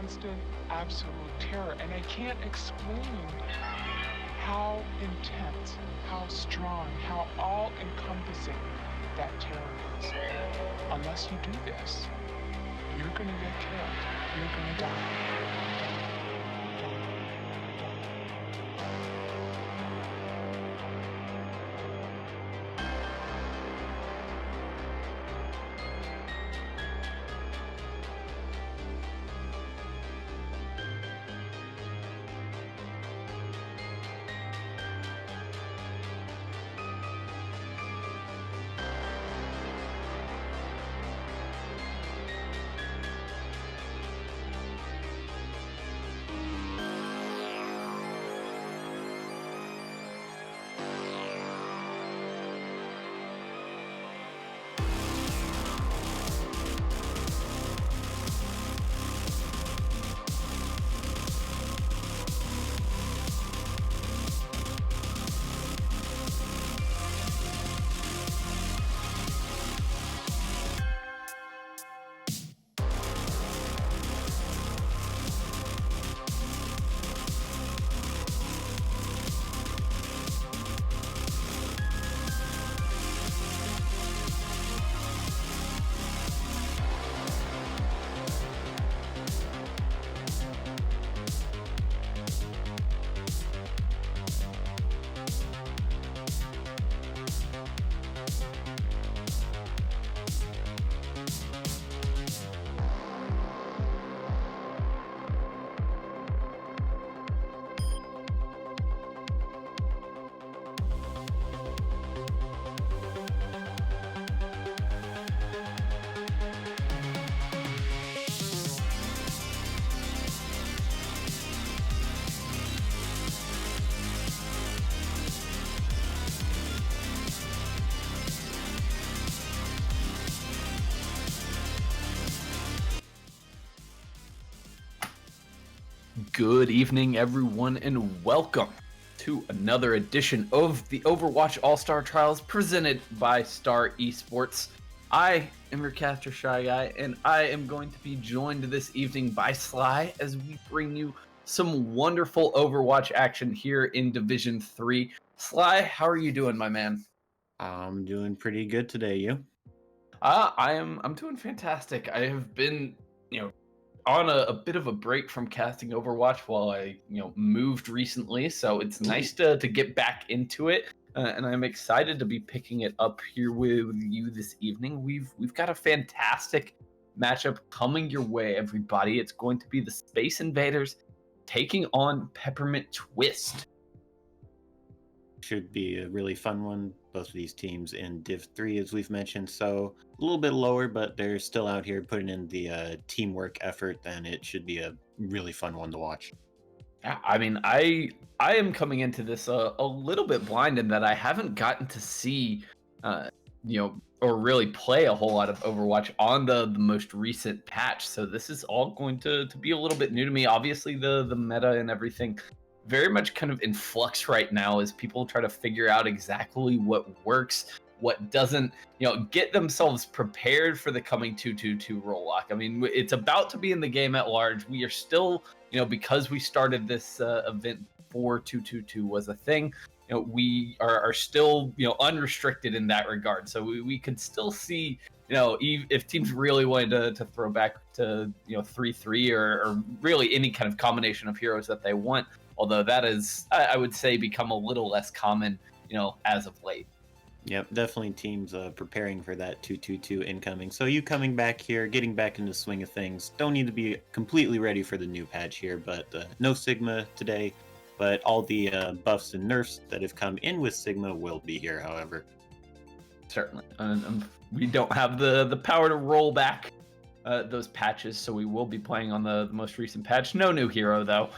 constant, absolute terror. And I can't explain how intense, how strong, how all-encompassing that terror is. Unless you do this, you're gonna get killed. You're gonna die. Good evening, everyone, and welcome to another edition of the Overwatch All-Star Trials presented by Star Esports. I am your caster, Shy Guy, and I am going to be joined this evening by Sly as we bring you some wonderful Overwatch action here in Division 3. Sly, how are you doing, my man? I'm doing pretty good today. You? I'm doing fantastic. I have been, on a bit of a break from casting Overwatch while I, moved recently. So it's nice to get back into it, and I'm excited to be picking it up here with you this evening. We've got a fantastic matchup coming your way, everybody. It's going to be the Space Invaders taking on Peppermint Twist. Should be a really fun one. Both of these teams in Div 3, as we've mentioned, so a little bit lower, but they're still out here putting in the teamwork effort, and it should be a really fun one to watch. Yeah, I mean, I am coming into this a little bit blind in that I haven't gotten to see, or really play a whole lot of Overwatch on the most recent patch. So this is all going to be a little bit new to me. Obviously, the meta and everything very much kind of in flux right now as people try to figure out exactly what works, what doesn't, get themselves prepared for the coming 2-2-2 roll lock. I mean, it's about to be in the game at large. We are still, because we started this event before 2-2-2 was a thing, we are still, unrestricted in that regard. So we could still see, if teams really wanted to throw back to, 3-3 or really any kind of combination of heroes that they want. Although that is, I would say, become a little less common, as of late. Yep, definitely teams preparing for that 2-2-2 incoming. So you coming back here, getting back into the swing of things. Don't need to be completely ready for the new patch here, but no Sigma today. But all the buffs and nerfs that have come in with Sigma will be here, however. Certainly. We don't have the power to roll back those patches, so we will be playing on the most recent patch. No new hero, though,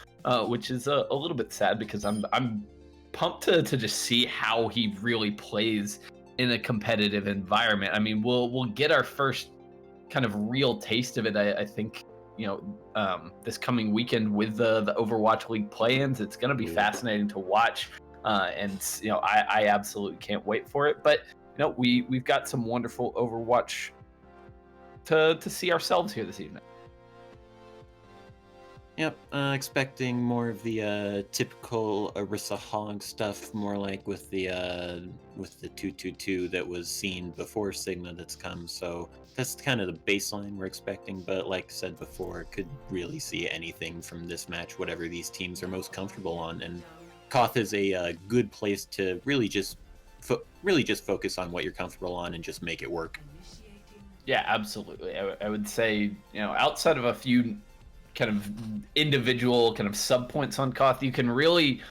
which is a little bit sad because I'm pumped to just see how he really plays in a competitive environment. I mean, we'll get our first kind of real taste of it, I think, this coming weekend with the Overwatch League play-ins. It's going to be fascinating to watch, and I absolutely can't wait for it. But we've got some wonderful Overwatch to see ourselves here this evening. Yep, expecting more of the typical Orisa Hog stuff, more like with the 2-2-2 that was seen before Sigma that's come. So that's kind of the baseline we're expecting. But like I said before, could really see anything from this match, whatever these teams are most comfortable on. And Koth is a good place to really just focus on what you're comfortable on and just make it work. Yeah, absolutely. I would say, outside of a few kind of individual kind of sub points on Koth, you can really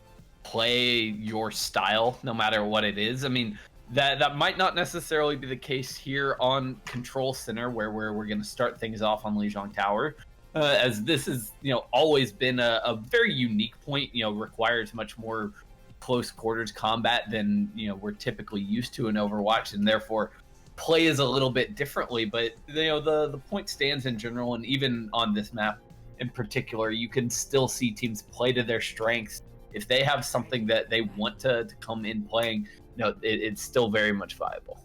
play your style no matter what it is. I mean, that might not necessarily be the case here on Control Center, where we're going to start things off on Lijiang Tower, as this is always been a very unique point. Requires much more close quarters combat than we're typically used to in Overwatch, and therefore play is a little bit differently. But the point stands in general, and even on this map in particular, you can still see teams play to their strengths. If they have something that they want to come in playing, it's still very much viable.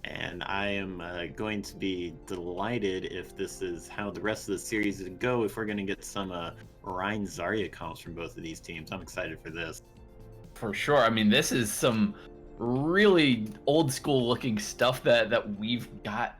And I am going to be delighted if this is how the rest of the series would go, if we're going to get some Ryan Zarya comps from both of these teams. I'm excited for this. For sure. I mean, this is some really old school looking stuff that we've got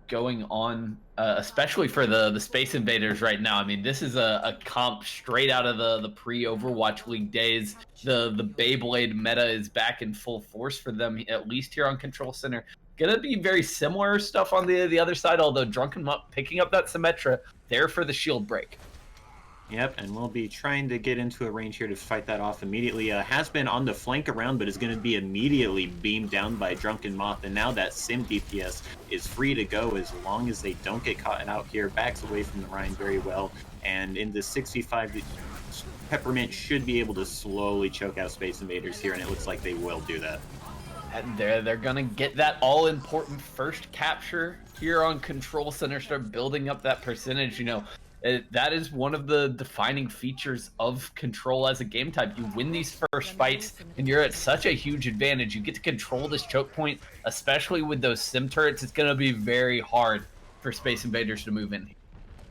going on, especially for the Space Invaders right now. I mean, this is a comp straight out of the pre-Overwatch League days. The Beyblade meta is back in full force for them, at least here on Control Center. Gonna be very similar stuff on the other side, although Drunken Mutt picking up that Symmetra there for the shield break. Yep, and we'll be trying to get into a range here to fight that off immediately. Has been on the flank around, but is going to be immediately beamed down by Drunken Moth. And now that Sim DPS is free to go as long as they don't get caught out here. Backs away from the Rhine very well. And in the 6v5, Peppermint should be able to slowly choke out Space Invaders here, and it looks like they will do that. And they're going to get that all-important first capture here on Control Center, start building up that percentage. That is one of the defining features of Control as a game type. You win these first fights, and you're at such a huge advantage. You get to control this choke point, especially with those sim turrets. It's going to be very hard for Space Invaders to move in.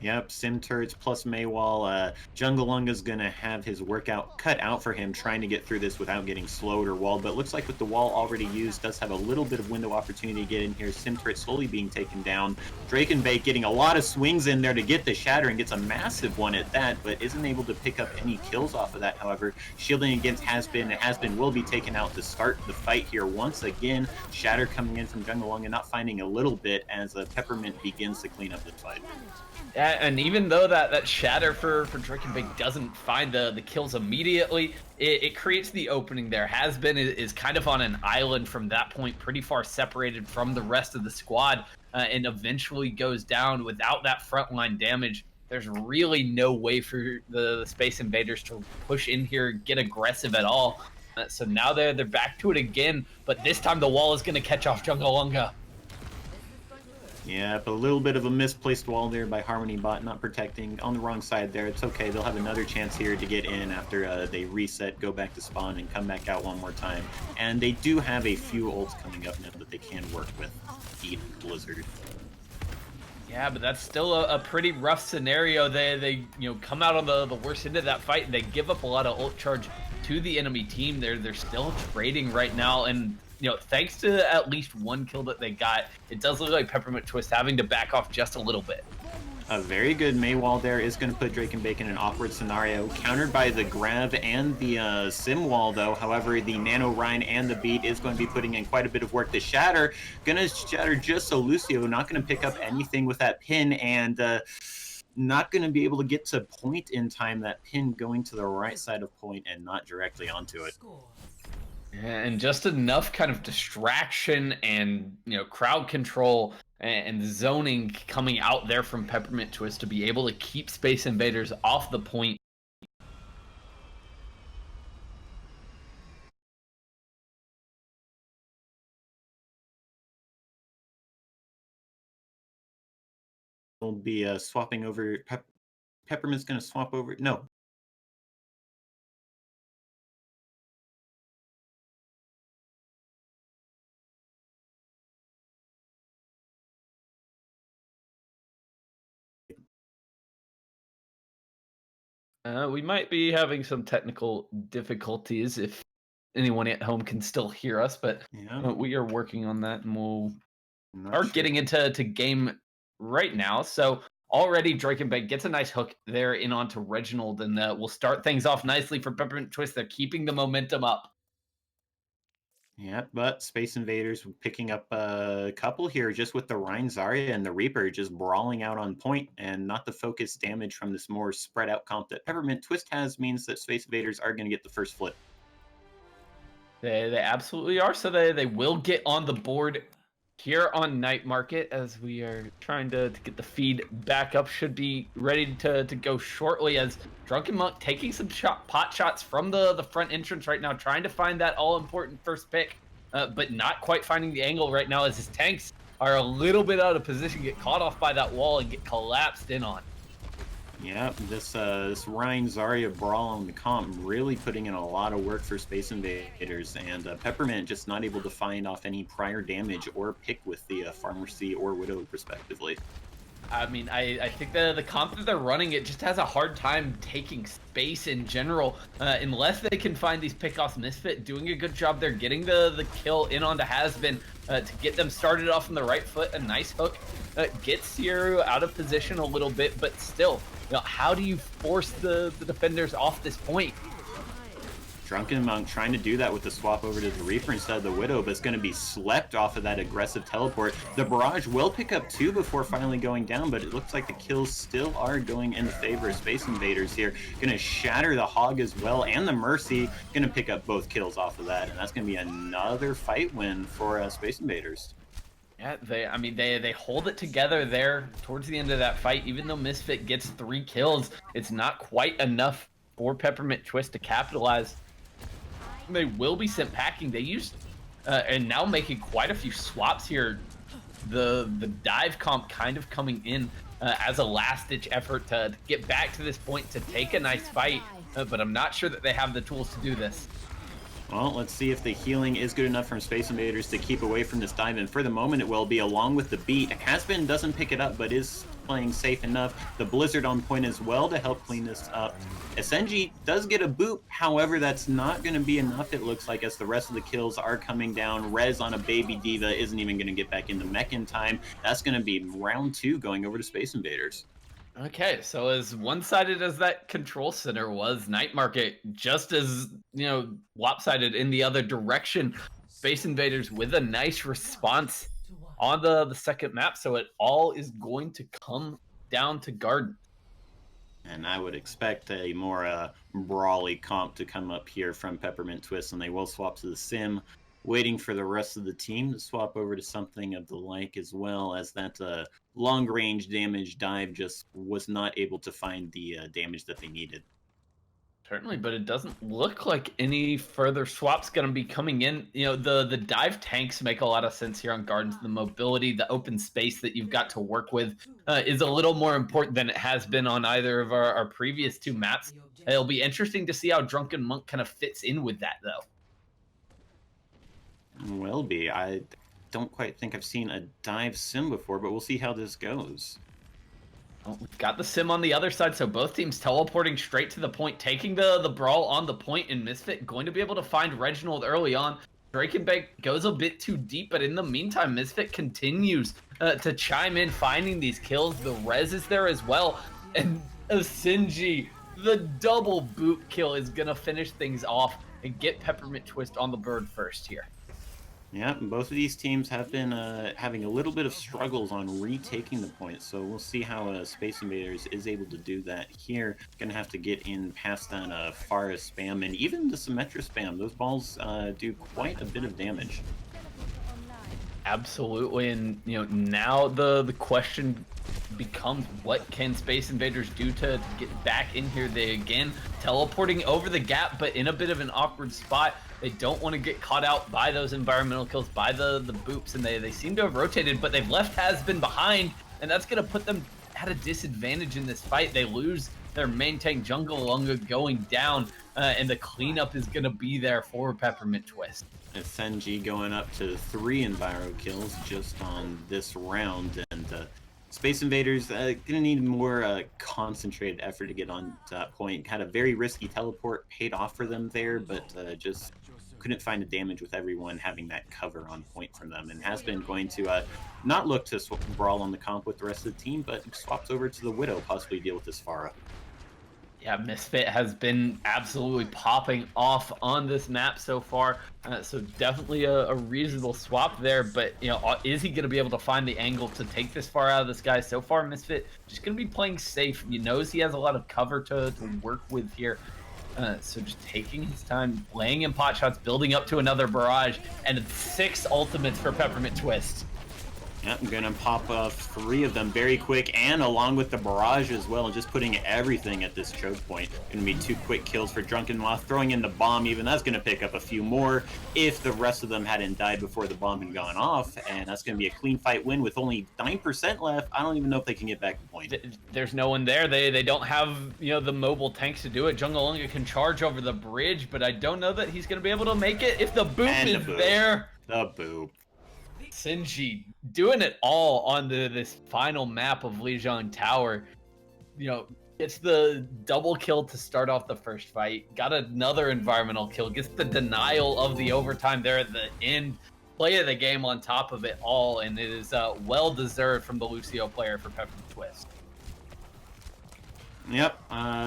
Yep, sim turrets plus Maywall. Jungalunga's gonna have his workout cut out for him trying to get through this without getting slowed or walled, but it looks like with the wall already used, does have a little bit of window opportunity to get in here. Sim turret slowly being taken down. Drakenbait getting a lot of swings in there to get the shatter and gets a massive one at that, but isn't able to pick up any kills off of that, however. Shielding against Has-Been, and Has-Been will be taken out to start the fight here once again. Shatter coming in from Jungalunga, not finding a little bit as Peppermint begins to clean up the fight. And even though that shatter for Drakenbait doesn't find the kills immediately, it creates the opening there. Has-Been is kind of on an island from that point, pretty far separated from the rest of the squad, and eventually goes down without that frontline damage. There's really no way for the Space Invaders to push in here, get aggressive at all. So now they're back to it again, but this time the wall is going to catch off Jungalunga. Yep, a little bit of a misplaced wall there by Harmony Bot, not protecting on the wrong side there. It's okay, they'll have another chance here to get in after they reset, go back to spawn, and come back out one more time. And they do have a few ults coming up now that they can work with Heat and Blizzard. Yeah, but that's still a pretty rough scenario. They come out on the worst end of that fight, and they give up a lot of ult charge to the enemy team. They're still trading right now, and thanks to at least one kill that they got, it does look like Peppermint Twist having to back off just a little bit. A very good Maywall there is going to put Drakenbait in an awkward scenario, countered by the Grav and the Sim Wall, though. However, the Nano Rhine and the Beat is going to be putting in quite a bit of work to shatter. Going to shatter just so Lucio, not going to pick up anything with that pin, and not going to be able to get to point in time. That pin going to the right side of point and not directly onto it. And just enough kind of distraction and crowd control and zoning coming out there from Peppermint Twist to be able to keep Space Invaders off the point. We'll be swapping over. Peppermint's going to swap over. No. We might be having some technical difficulties if anyone at home can still hear us, but Yeah, we are working on that, and we'll are sure. getting into game right now. So already Drakenbait gets a nice hook there in onto Reginald, and we'll start things off nicely for Peppermint Twist. They're keeping the momentum up. Yeah, but Space Invaders picking up a couple here just with the Rhine Zarya and the Reaper just brawling out on point, and not the focused damage from this more spread out comp that Peppermint Twist has means that Space Invaders are going to get the first flip. They absolutely are. So they will get on the board here on Night Market as we are trying to get the feed back up. Should be ready to go shortly, as Drunken Monk taking some pot shots from the front entrance right now, trying to find that all-important first pick, but not quite finding the angle right now as his tanks are a little bit out of position, get caught off by that wall and get collapsed in on. Yeah, this Rhine Zarya brawl on the comp really putting in a lot of work for Space Invaders, and Peppermint just not able to find off any prior damage or pick with the Pharmacy or Widow respectively. I mean, I think the comp that they're running, it just has a hard time taking space in general, unless they can find these pickoffs. Misfit doing a good job there, getting the kill in onto Has-Been to get them started off on the right foot. A nice hook gets Sierra out of position a little bit, but still, how do you force the defenders off this point? Drunken Monk trying to do that with the swap over to the Reaper instead of the Widow, but it's going to be slept off of that aggressive teleport. The Barrage will pick up 2 before finally going down, but it looks like the kills still are going in favor of Space Invaders here. Going to shatter the Hog as well, and the Mercy. Going to pick up both kills off of that, and that's going to be another fight win for Space Invaders. Yeah, they hold it together there towards the end of that fight. Even though Misfit gets 3 kills, it's not quite enough for Peppermint Twist to capitalize. They will be sent packing. They used and now making quite a few swaps here. The dive comp kind of coming in as a last-ditch effort to get back to this point to take a nice fight, but I'm not sure that they have the tools to do this. Well, let's see if the healing is good enough from Space Invaders to keep away from this dive, and for the moment it will be, along with the beat. Hasbin doesn't pick it up, but is playing safe enough. The Blizzard on point as well to help clean this up. SNG does get a boot, however, that's not going to be enough, it looks like, as the rest of the kills are coming down. Rez on a Baby Diva isn't even going to get back into mech in time. That's going to be round 2 going over to Space Invaders. Okay, so as one-sided as that control center was, Night Market just as, lopsided in the other direction. Space Invaders with a nice response on the second map, so it all is going to come down to Garden. And I would expect a more brawly comp to come up here from Peppermint Twist, and they will swap to the Sim, waiting for the rest of the team to swap over to something of the like, as well as that long-range damage dive just was not able to find the damage that they needed. Certainly, but it doesn't look like any further swaps going to be coming in. The dive tanks make a lot of sense here on Gardens. The mobility, the open space that you've got to work with is a little more important than it has been on either of our previous 2 maps. It'll be interesting to see how Drunken Monk kind of fits in with that, though. Will be. I don't quite think I've seen a dive sim before, but we'll see how this goes. Well, we've got the Sim on the other side, so both teams teleporting straight to the point, taking the brawl on the point, and Misfit going to be able to find Reginald early on. Drakenbank goes a bit too deep, but in the meantime, Misfit continues to chime in, finding these kills. The Rez is there as well, and Sinji, the double boot kill, is going to finish things off and get Peppermint Twist on the bird first here. Yeah, both of these teams have been having a little bit of struggles on retaking the point, so we'll see how Space Invaders is able to do that here. Gonna have to get in past that Pharah spam, and even the Symmetra spam. Those balls do quite a bit of damage. Absolutely, and now the question becomes, what can Space Invaders do to get back in here? They again teleporting over the gap, but in a bit of an awkward spot. They don't want to get caught out by those environmental kills, by the boops, and they seem to have rotated, but they've left Hasbin behind, and that's going to put them at a disadvantage in this fight. They lose their main tank Jungalunga going down, and the cleanup is going to be there for Peppermint Twist. SNG going up to 3 enviro kills just on this round, and Space Invaders gonna need more concentrated effort to get on that point. Had a very risky teleport, paid off for them there, but just couldn't find the damage with everyone having that cover on point from them, and has been going to not look to brawl on the comp with the rest of the team, but swaps over to the Widow, possibly deal with this Pharah. Yeah, Misfit has been absolutely popping off on this map so far, so definitely a reasonable swap there, but is he going to be able to find the angle to take this far out of this guy? So far, Misfit just going to be playing safe. He knows he has a lot of cover to work with here, so just taking his time, laying in pot shots, building up to another barrage, and 6 ultimates for Peppermint Twist. Yep, I'm gonna pop 3 of them very quick, and along with the barrage as well, and just putting everything at this choke point. Gonna be 2 quick kills for Drunken Moth, throwing in the bomb even. That's gonna pick up a few more if the rest of them hadn't died before the bomb had gone off, and that's gonna be a clean fight win with only 9% left. I don't even know if they can get back to point. There's no one there. They don't have the mobile tanks to do it. Jungalunga can charge over the bridge, but I don't know that he's gonna be able to make it if the boop is there. The boop. Sinji doing it all on this final map of Lijiang Tower. Gets the double kill to start off the first fight. Got another environmental kill. Gets the denial of the overtime there at the end. Play of the game on top of it all, and it is well deserved from the Lucio player for Peppermint Twist. Yep,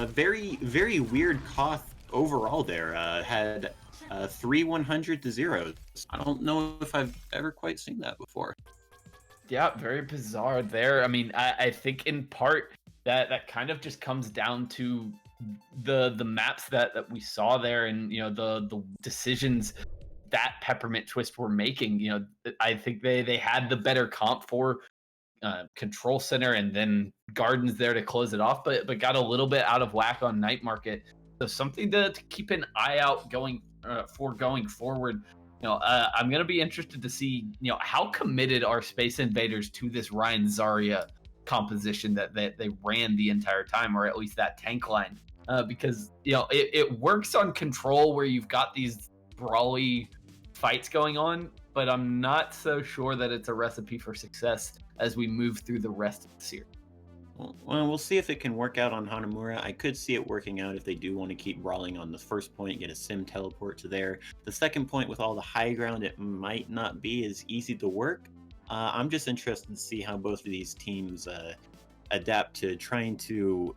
very, very weird Koth overall there. Had 3 100 to 0. I don't know if I've ever quite seen that before. Yeah, very bizarre there. I mean, I think in part that kind of just comes down to the maps that we saw there, and the decisions that Peppermint Twist were making. I think they had the better comp for Control Center, and then Gardens there to close it off, but got a little bit out of whack on Night Market. So something to keep an eye out going forward. I'm going to be interested to see, how committed are Space Invaders to this Ryan Zarya composition that they ran the entire time, or at least that tank line, because it works on control where you've got these brawly fights going on, but I'm not so sure that it's a recipe for success as we move through the rest of the series. Well, we'll see if it can work out on Hanamura. I could see it working out if they do want to keep brawling on the first point, get a sim teleport to there. The second point, with all the high ground, it might not be as easy to work. I'm just interested to see how both of these teams adapt to trying to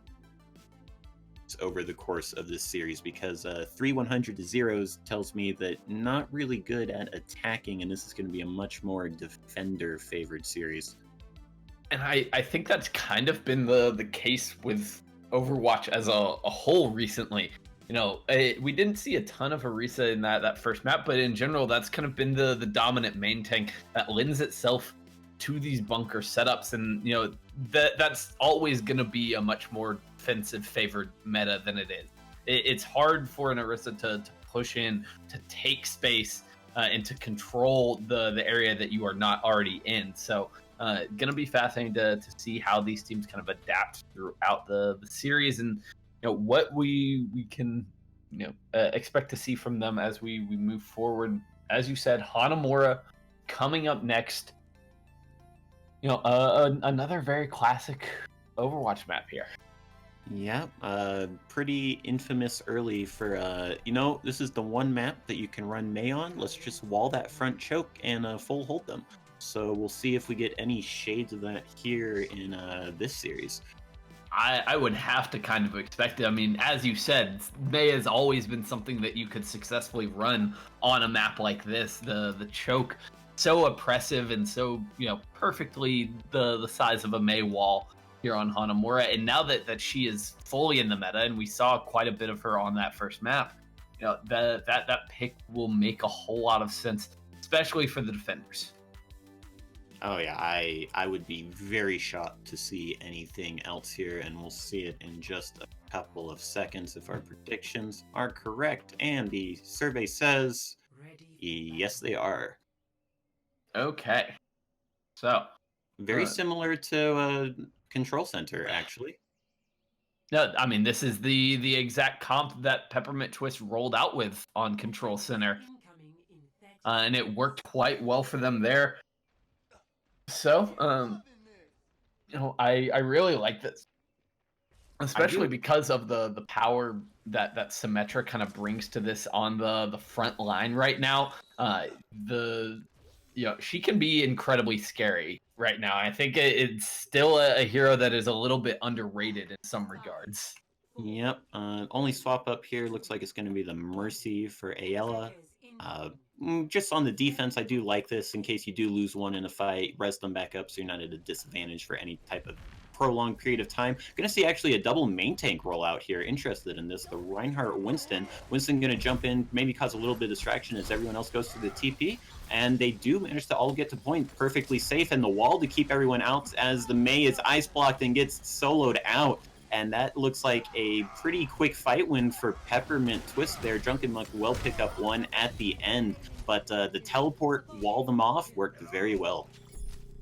over the course of this series, because 3 100 to zeros tells me that not really good at attacking, and this is going to be a much more defender favored series. And I think that's kind of been the case with Overwatch as a whole recently. We didn't see a ton of Orisa in that first map, but in general, that's kind of been the dominant main tank that lends itself to these bunker setups. And, that's always going to be a much more defensive favored meta than it is. It's hard for an Orisa to push in, to take space, and to control the area that you are not already in. So, going to be fascinating to see how these teams kind of adapt throughout the series, and what we can expect to see from them as we move forward. As you said, Hanamura coming up next. Another very classic Overwatch map here. Yeah, pretty infamous early for, this is the one map that you can run Mei on. Let's just wall that front choke and full hold them. So we'll see if we get any shades of that here in this series. I would have to kind of expect it. I mean, as you said, Mei has always been something that you could successfully run on a map like this. The choke, so oppressive and so, perfectly the size of a Mei wall here on Hanamura. And now that she is fully in the meta, and we saw quite a bit of her on that first map, that pick will make a whole lot of sense, especially for the defenders. Oh yeah, I would be very shocked to see anything else here, and we'll see it in just a couple of seconds if our predictions are correct. And the survey says, yes, they are. Okay. So, very similar to Control Center, actually. No, I mean, this is the exact comp that Peppermint Twist rolled out with on Control Center, and it worked quite well for them there. So, I really like this, especially because of the power that Symmetra kind of brings to this on the front line right now. She can be incredibly scary right now. I think it's still a hero that is a little bit underrated in some regards. Yep. Only swap up here looks like it's going to be the Mercy for Ayala. Just on the defense, I do like this in case you do lose one in a fight. Res them back up so you're not at a disadvantage for any type of prolonged period of time. Going to see actually a double main tank roll out here. Interested in this. The Reinhardt Winston. Winston going to jump in, maybe cause a little bit of distraction as everyone else goes to the TP. And they do manage to all get to point perfectly safe, and the wall to keep everyone out as the Mei is ice blocked and gets soloed out. And that looks like a pretty quick fight win for Peppermint Twist there. Drunken Monk will pick up one at the end, but the teleport wall them off worked very well.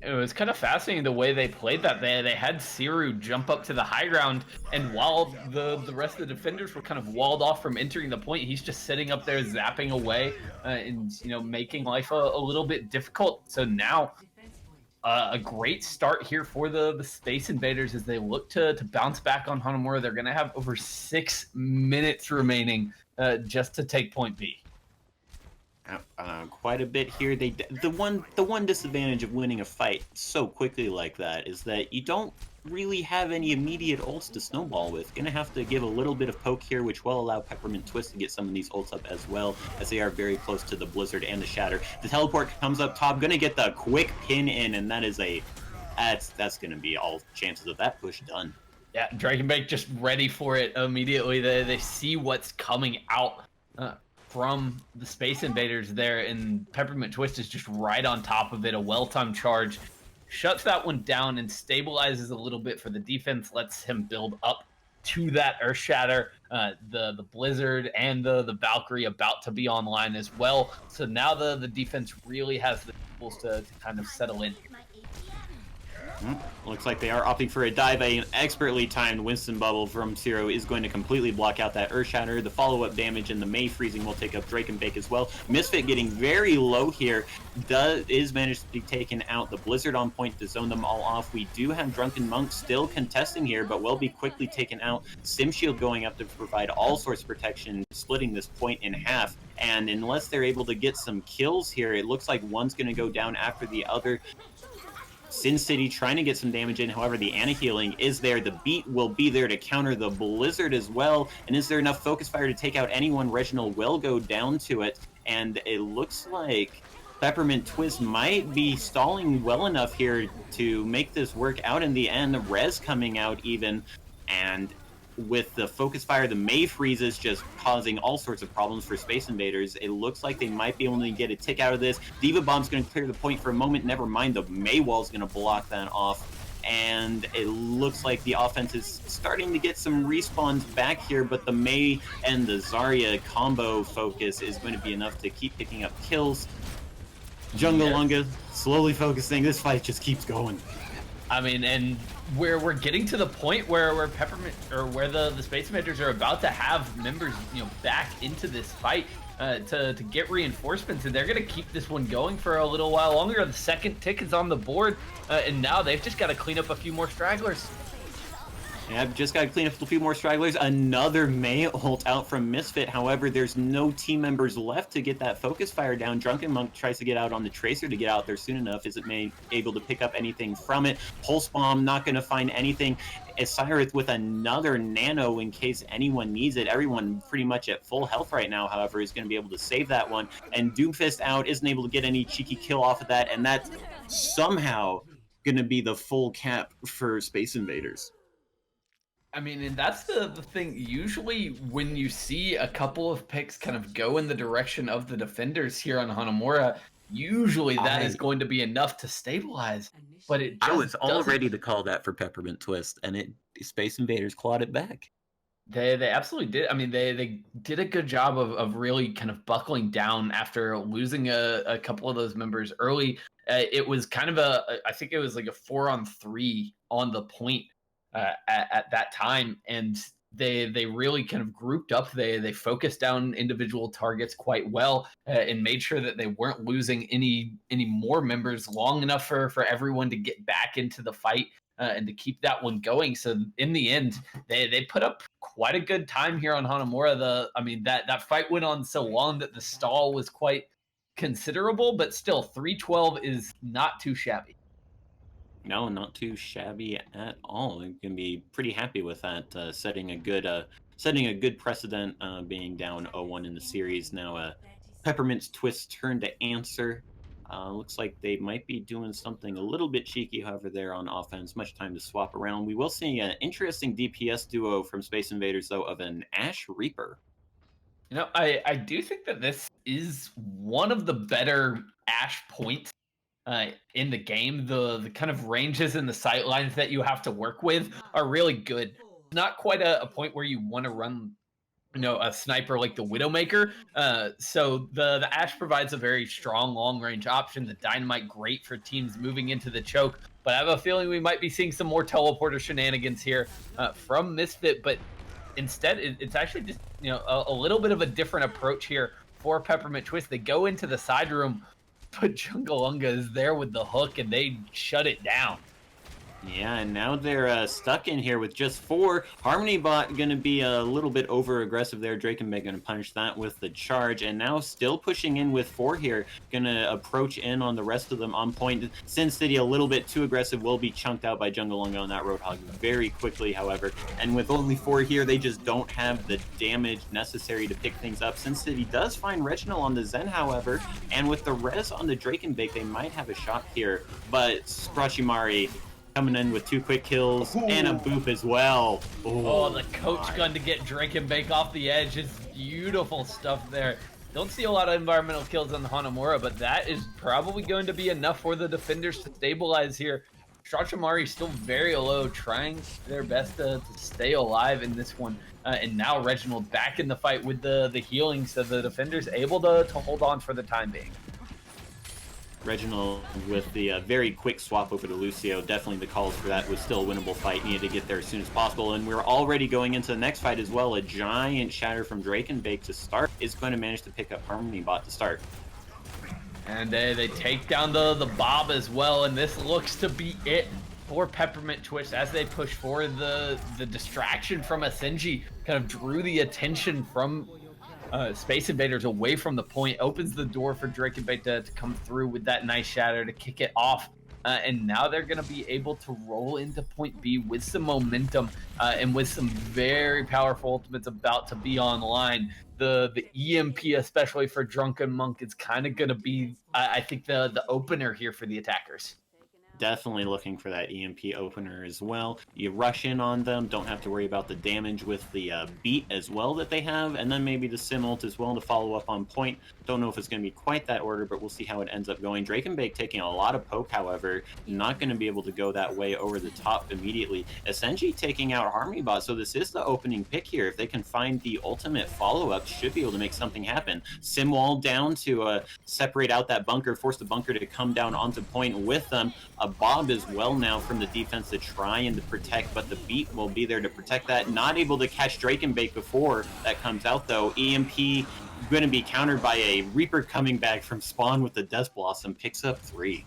It was kind of fascinating the way they played that. They had Siru jump up to the high ground, and while the rest of the defenders were kind of walled off from entering the point, he's just sitting up there zapping away and making life a little bit difficult. So now a great start here for the Space Invaders as they look to bounce back on Hanamura. They're going to have over 6 minutes remaining just to take point B. Quite a bit here. The one disadvantage of winning a fight so quickly like that is that you don't really have any immediate ults to snowball with. Gonna have to give a little bit of poke here, which will allow Peppermint Twist to get some of these ults up as well, as they are very close to the Blizzard and the Shatter. The teleport comes up top, gonna get the quick pin in, and that is that's gonna be all chances of that push done. Yeah, Dragonbait just ready for it immediately. They see what's coming out from the Space Invaders there, and Peppermint Twist is just right on top of it. A well-timed charge shuts that one down and stabilizes a little bit for the defense, lets him build up to that Earth Shatter. The Blizzard and the Valkyrie about to be online as well. So now the defense really has the tools to kind of settle in. Looks like they are opting for a dive. An expertly timed Winston Bubble from Zero is going to completely block out that Earth Shatter. The follow-up damage and the May Freezing will take up Drake and Bake as well. Misfit getting very low here. Is managed to be taken out. The Blizzard on point to zone them all off. We do have Drunken Monk still contesting here, but will be quickly taken out. Sim Shield going up to provide all sorts of protection, splitting this point in half. And unless they're able to get some kills here, it looks like one's going to go down after the other. Sin City trying to get some damage in. However, the Anna-healing is there. The Beat will be there to counter the Blizzard as well. And is there enough Focus Fire to take out anyone? Reginald will go down to it. And it looks like Peppermint Twist might be stalling well enough here to make this work out in the end. Rez coming out even. And with the Focus Fire, the May Freeze is just causing all sorts of problems for Space Invaders. It looks like they might be able to get a tick out of this. Diva Bomb's going to clear the point for a moment. Never mind, the May Wall's going to block that off. And it looks like the offense is starting to get some respawns back here, but the May and the Zarya combo focus is going to be enough to keep picking up kills. Jungle Lunga slowly focusing. This fight just keeps going. I mean, and we're getting to the point where Peppermint, or where the Space Invaders are about to have members, back into this fight to get reinforcements, and they're going to keep this one going for a little while longer. The second tick is on the board, and now they've just got to clean up a few more stragglers. Yeah, just got to clean up a few more stragglers. Another May ult out from Misfit. However, there's no team members left to get that Focus Fire down. Drunken Monk tries to get out on the Tracer to get out there soon enough. Isn't able to pick up anything from it. Pulse Bomb, not going to find anything. Esirith with another Nano in case anyone needs it. Everyone pretty much at full health right now, however, is going to be able to save that one. And Doomfist out, isn't able to get any cheeky kill off of that. And that's somehow going to be the full cap for Space Invaders. I mean, and that's the thing. Usually when you see a couple of picks kind of go in the direction of the defenders here on Hanamura, usually that is going to be enough to stabilize. But it just I was all doesn't. ready to call that for Peppermint Twist, and Space Invaders clawed it back. They absolutely did. I mean, they did a good job of really kind of buckling down after losing a couple of those members early. It was kind of I think it was like a 4-on-3 on the point. At that time, and they really kind of grouped up. They focused down individual targets quite well, and made sure that they weren't losing any more members long enough for everyone to get back into the fight and to keep that one going. So in the end, they put up quite a good time here on Hanamura. That fight went on so long that the stall was quite considerable, but still 312 is not too shabby. No, not too shabby at all. You can be pretty happy with that, setting a good precedent, being down 0-1 in the series. Now, Peppermint's Twist turn to answer. Looks like they might be doing something a little bit cheeky, however, there on offense. Much time to swap around. We will see an interesting DPS duo from Space Invaders, though, of an Ash Reaper. I do think that this is one of the better Ash points in the game. The kind of ranges and the sight lines that you have to work with are really good. Not quite a point where you want to run a sniper like the Widowmaker. So the Ash provides a very strong long range option. The Dynamite great for teams moving into the choke. But I have a feeling we might be seeing some more teleporter shenanigans here from Misfit. But instead, it's actually just a little bit of a different approach here for Peppermint Twist. They go into the side room, but Jungle Lunga is there with the hook, and they shut it down. Yeah, and now they're stuck in here with just 4. Harmony Bot going to be a little bit over-aggressive there. Drakenbeg going to punish that with the charge. And now still pushing in with 4 here. Going to approach in on the rest of them on point. Sin City a little bit too aggressive. Will be chunked out by Jungle Lunga on that Roadhog very quickly, however. And with only 4 here, they just don't have the damage necessary to pick things up. Sin City does find Reginald on the Zen, however. And with the res on the Drakenbeg, they might have a shot here. But Scratchymari coming in with 2 quick kills and a boop as well. Oh, the coach gun to get Drake and Bake off the edge is beautiful stuff there. Don't see a lot of environmental kills on the Hanamura, but that is probably going to be enough for the defenders to stabilize here. Strachimari still very low, trying their best to stay alive in this one. And now Reginald back in the fight with the healing, so the defenders able to hold on for the time being. Reginald with the very quick swap over to Lucio. Definitely the calls for that was still a winnable fight. Needed to get there as soon as possible. And we're already going into the next fight as well. A giant shatter from Drake and Bake to start is going to manage to pick up Harmony Bot to start. And they take down the Bob as well. And this looks to be it for Peppermint Twist as they push forward. The distraction from Asenji kind of drew the attention from Space Invaders away from the point, opens the door for Drake and Bait to come through with that nice shatter to kick it off. And now they're going to be able to roll into point B with some momentum and with some very powerful ultimates about to be online. The EMP, especially for Drunken Monk, is kind of going to be, I think, the opener here for the attackers. Definitely looking for that EMP opener as well. You rush in on them, don't have to worry about the damage with the beat as well that they have, and then maybe the sim ult as well to follow up on point. Don't know if it's going to be quite that order, but we'll see how it ends up going. Drake and Bake taking a lot of poke, however, not going to be able to go that way over the top immediately. Essentially taking out Harmony Bot, so this is the opening pick here. If they can find the ultimate follow-up, should be able to make something happen. Sim wall down to separate out that bunker, force the bunker to come down onto point with them. A Bob as well now from the defense to try and to protect, but the beat will be there to protect that. Not able to catch Drake and Bake before that comes out though. EMP going to be countered by a Reaper coming back from spawn with the Death Blossom, picks up 3.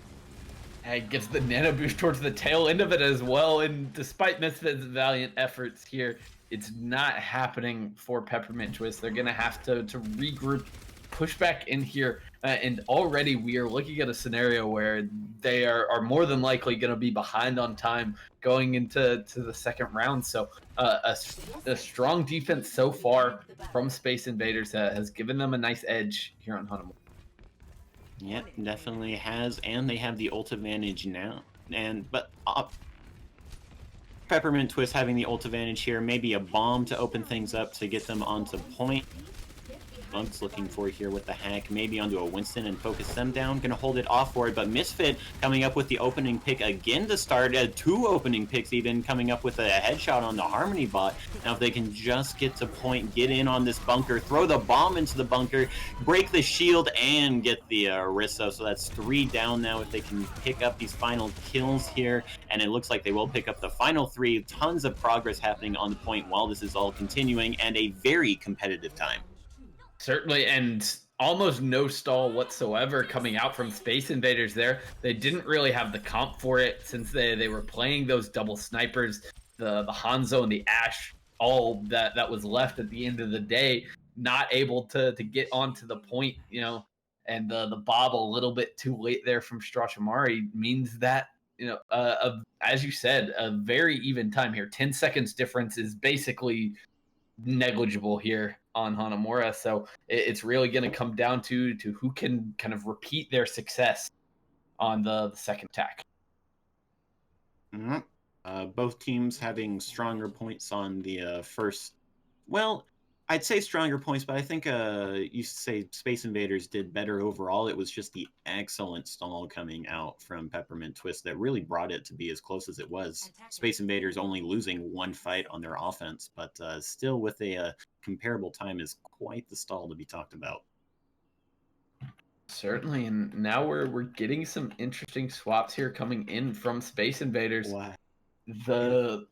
And gets the nano boost towards the tail end of it as well. And despite Misfit's valiant efforts here, it's not happening for Peppermint Twist. They're going to have to regroup, push back in here. And already we are looking at a scenario where they are more than likely going to be behind on time going into the second round. So a strong defense so far from Space Invaders has given them a nice edge here on Hanamura. Yep, definitely has, and they have the ult advantage now. But Peppermint Twist having the ult advantage here, maybe a bomb to open things up to get them onto point. Monk's looking for here with the hack, maybe onto a Winston and focus them down. Gonna hold it off for it, but Misfit coming up with the opening pick again to start. 2 opening picks even coming up with a headshot on the Harmony Bot. Now if they can just get to point, get in on this bunker, throw the bomb into the bunker, break the shield, and get the Orisa. So that's 3 down now if they can pick up these final kills here. And it looks like they will pick up the final 3. Tons of progress happening on the point while this is all continuing, and a very competitive time. Certainly, and almost no stall whatsoever coming out from Space Invaders there. They didn't really have the comp for it since they were playing those double snipers, the Hanzo and the Ashe, all that was left at the end of the day, not able to get onto the point, you know, and the Bob a little bit too late there from Strachamari means that, you know, as you said, a very even time here. 10 seconds difference is basically negligible here on Hanamura, so it's really going to come down to who can kind of repeat their success on the second attack. Both teams having stronger points on the first. Well, I'd say stronger points, but I think you say Space Invaders did better overall. It was just the excellent stall coming out from Peppermint Twist that really brought it to be as close as it was. Space Invaders only losing 1 fight on their offense, but still with a comparable time is quite the stall to be talked about. Certainly, and now we're getting some interesting swaps here coming in from Space Invaders. Wow. The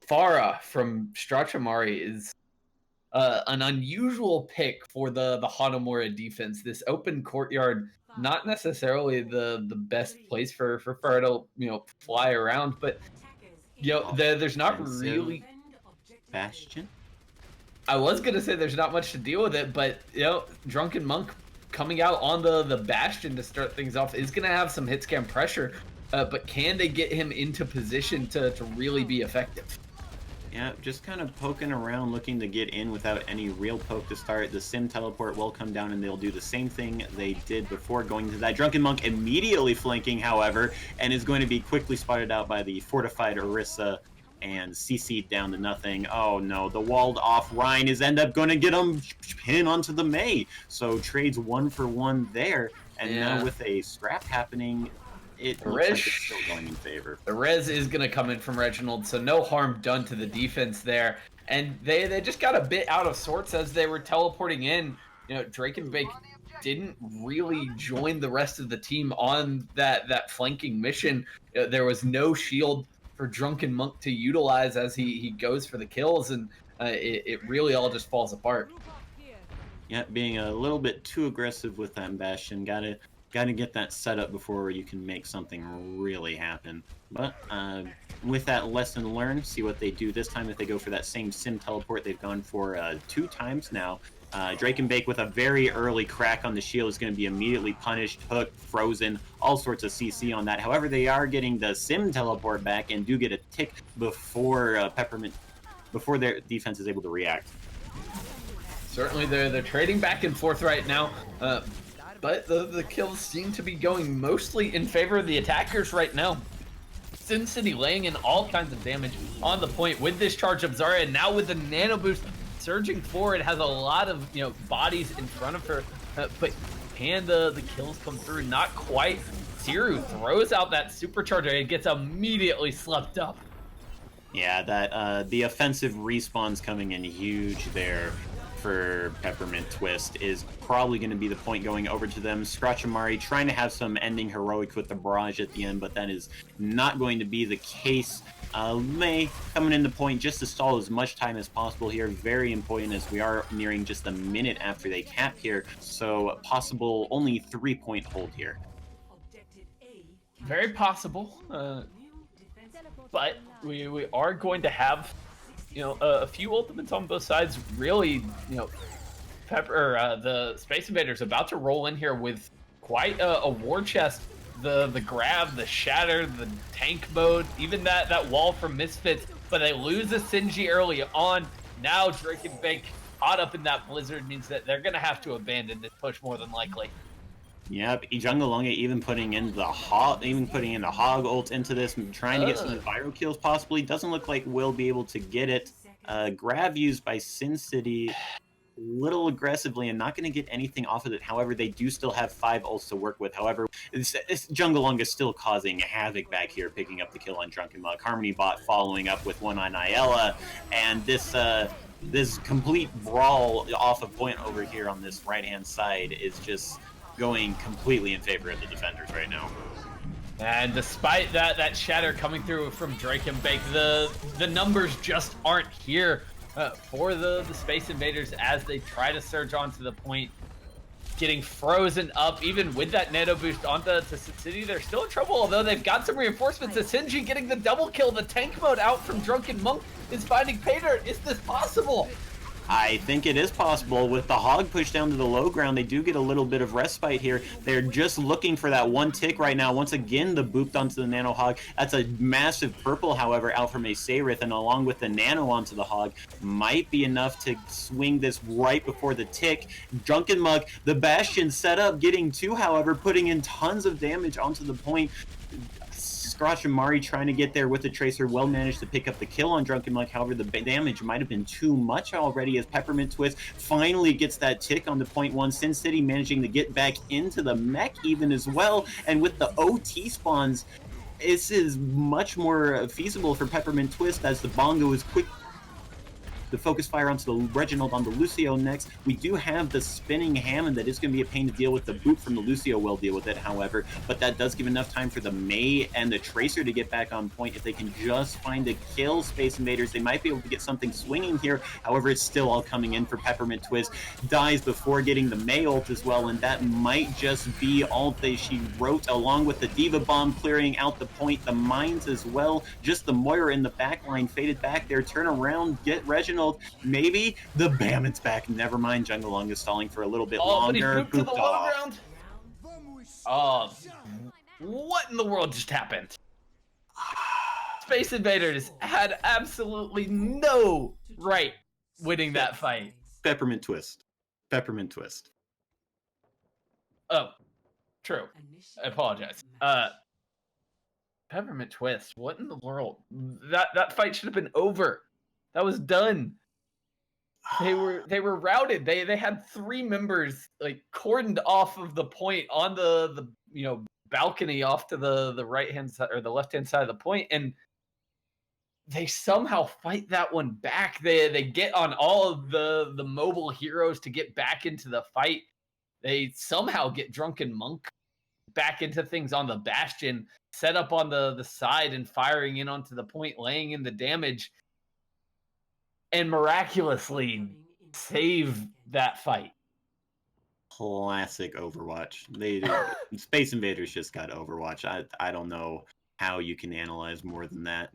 Pharah from Strachamari is an unusual pick for the Hanamura defense. This open courtyard, not necessarily the best place for Pharah to, you know, fly around, but you know, there's not really Bastion. I was gonna say there's not much to deal with it, but you know, Drunken Monk coming out on the Bastion to start things off is gonna have some hit scan pressure, but can they get him into position to really be effective? Yeah, just kind of poking around, looking to get in without any real poke to start. The Sim teleport will come down and they'll do the same thing they did before going to that. Drunken Monk immediately flanking, however, and is going to be quickly spotted out by the fortified Orisa and CC'd down to nothing. Oh no, the walled off Ryan is end up going to get him pinned onto the Mei. So trades 1 for 1 there. And now with a scrap happening, it looks like it's still going in favor. The res is going to come in from Reginald, so no harm done to the defense there. And they just got a bit out of sorts as they were teleporting in. Drake and Bake didn't really join the rest of the team on that flanking mission. There was no shield for Drunken Monk to utilize as he goes for the kills, and it really all just falls apart. Yeah, being a little bit too aggressive with that Bastion. Gotta get that set up before you can make something really happen. But with that lesson learned, see what they do this time. If they go for that same sim teleport they've gone for 2 times now. Drake and Bake with a very early crack on the shield is going to be immediately punished, hooked, frozen, all sorts of CC on that. However, they are getting the sim teleport back and do get a tick before Peppermint, before their defense is able to react. Certainly, they're trading back and forth right now, but the kills seem to be going mostly in favor of the attackers right now. Sin City laying in all kinds of damage on the point with this charge of Zarya, and now with the nano boost surging forward, has a lot of bodies in front of her, but can the kills come through? Not quite. Siru throws out that supercharger, it gets immediately slept up. Yeah, that the offensive respawns coming in huge there for Peppermint Twist is probably going to be the point going over to them. Scratchamari trying to have some ending heroics with the barrage at the end, but that is not going to be the case. May coming in the point just to stall as much time as possible here. Very important as we are nearing just a minute after they cap here. So possible only 3-point hold here. Very possible. But we are going to have a few ultimates on both sides. Really, the Space Invaders about to roll in here with quite a war chest. The grab, the shatter, the tank mode, even that wall from Misfits. But they lose a Sinji early on. Now Drake and Bake caught up in that blizzard means that they're gonna have to abandon this push more than likely. Yep, Jungalonga even putting in the hog ult into this, trying to get some enviro kills possibly. Doesn't look like we'll be able to get it. Grab used by Sin City, little aggressively, and not going to get anything off of it. However, they do still have 5 ults to work with. However, this Jungalonga is still causing havoc back here, picking up the kill on Drunken Monk. Harmony Bot following up with one on Ayala, and this complete brawl off of point over here on this right-hand side is just going completely in favor of the defenders right now. And despite that shatter coming through from Drake and Bake, the numbers just aren't here for the Space Invaders as they try to surge onto the point. Getting frozen up, even with that nano boost onto City, they're still in trouble, although they've got some reinforcements. Sinji getting the double kill, the tank mode out from Drunken Monk is finding pay dirt. Is this possible? I think it is possible. With the hog pushed down to the low ground, they do get a little bit of respite here. They're just looking for that one tick right now. Once again, the booped onto the nano hog. That's a massive purple, however, out from a Sayrith, and along with the nano onto the hog, might be enough to swing this right before the tick. Drunken Monk, the Bastion set up, getting 2, however, putting in tons of damage onto the point. Scratchamari trying to get there with the Tracer, well managed to pick up the kill on Drunken Monk. However, the damage might have been too much already as Peppermint Twist finally gets that tick on the point 1. Sin City managing to get back into the mech even as well. And with the OT spawns, this is much more feasible for Peppermint Twist as the Bongo is quick. The focus fire onto the Reginald on the Lucio next. We do have the spinning Hammond that is going to be a pain to deal with. The boot from the Lucio will deal with it, however, but that does give enough time for the May and the Tracer to get back on point. If they can just find a kill, Space Invaders, they might be able to get something swinging here. However, it's still all coming in for Peppermint Twist. Dies before getting the May ult as well, and that might just be all that she wrote, along with the Diva Bomb clearing out the point, the mines as well. Just the Moira in the back line faded back there. Turn around, get Reginald. Maybe the Bam, it's back. Never mind. Jungalong is stalling for a little bit longer. But he pooped to the low ground. What in the world just happened? Space Invaders had absolutely no right winning that fight. Peppermint Twist. Peppermint Twist. Oh, true. I apologize. Peppermint Twist. What in the world? That fight should have been over. That was done. They were routed. They had 3 members like cordoned off of the point on the balcony off to the right hand side or the left hand side of the point, and they somehow fight that one back. They get on all of the mobile heroes to get back into the fight. They somehow get Drunken Monk back into things on the Bastion, set up on the side and firing in onto the point, laying in the damage, and miraculously save that fight. Classic Overwatch. They Space Invaders just got Overwatch. I don't know how you can analyze more than that.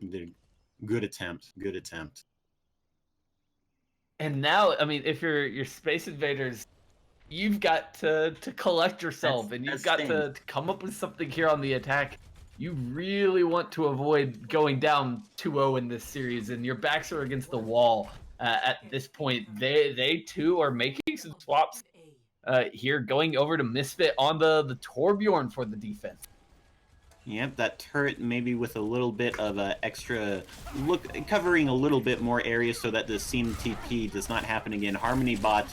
Good attempt. Good attempt. And now, I mean, if you're Space Invaders, you've got to collect yourself, and you've got to come up with something here on the attack. You really want to avoid going down 2-0 in this series, and your backs are against the wall at this point. They too are making some swaps here, going over to Misfit on the Torbjorn for the defense. Yep, that turret maybe with a little bit of extra look, covering a little bit more area so that the seam TP does not happen again. Harmony bot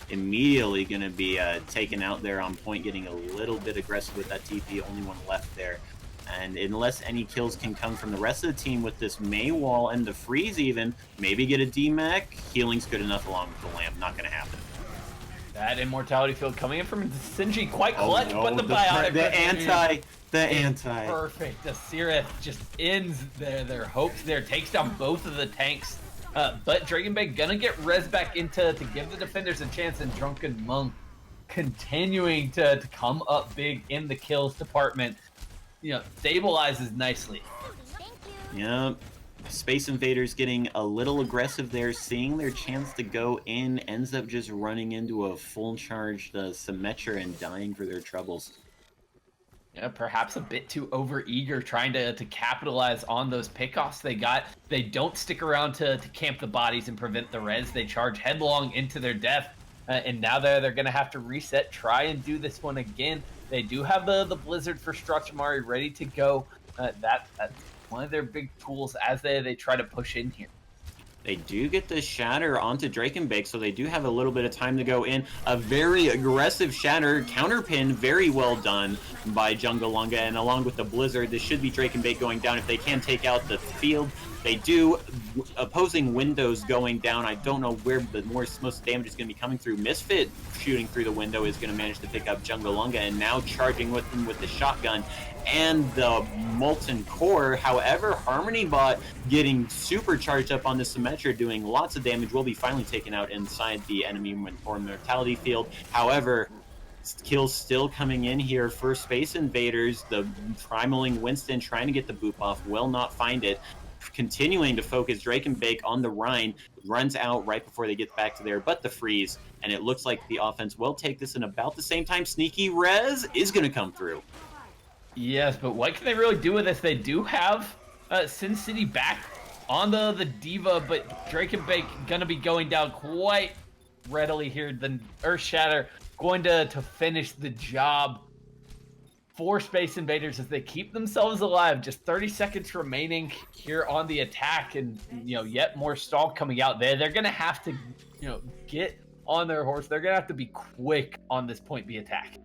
immediately going to be taken out there on point, getting a little bit aggressive with that TP, only one left there. And unless any kills can come from the rest of the team with this May wall and the freeze even, maybe get a DMAC, healing's good enough along with the lamp, not going to happen. That immortality field coming in from Sinji, quite clutch, no, but the biotic. The anti. Perfect. The Sirith just ends their hopes there, takes down both of the tanks. But Dragonbait gonna get res back into to give the defenders a chance, and Drunken Monk continuing to come up big in the kills department. Stabilizes nicely. Yep. Space Invaders getting a little aggressive there, seeing their chance to go in, ends up just running into a full charged Symmetra and dying for their troubles. Yeah, perhaps a bit too overeager, trying to capitalize on those pickoffs they got. They don't stick around to camp the bodies and prevent the res. They charge headlong into their death, and now they're going to have to reset, try and do this one again. They do have the Blizzard for Structumari ready to go. That's one of their big tools as they try to push in here. They do get the Shatter onto Drakenbake, so they do have a little bit of time to go in. A very aggressive Shatter, counterpin, very well done by Jungalunga, and along with the Blizzard, this should be Drakenbake going down if they can take out the field. They do. Opposing windows going down. I don't know where the most damage is going to be coming through. Misfit shooting through the window is going to manage to pick up Jungalunga, and now charging with him with the shotgun and the Molten Core. However, Harmony Bot getting super charged up on the Symmetra, doing lots of damage, will be finally taken out inside the enemy or mortality field. However, kills still coming in here for Space Invaders. The Primaling Winston trying to get the boop off, will not find it. Continuing to focus Drakenbake on the Rhine, runs out right before they get back to there, but the freeze, and it looks like the offense will take this in about the same time. Sneaky Res is going to come through. Yes, but what can they really do with this? They do have Sin City back on the Diva, but Drakenbake going to be going down quite readily here. The Earth Shatter going to finish the job for Space Invaders as they keep themselves alive. Just 30 seconds remaining here on the attack, and yet more stall coming out there. They're gonna have to get on their horse. They're gonna have to be quick on this point B attack.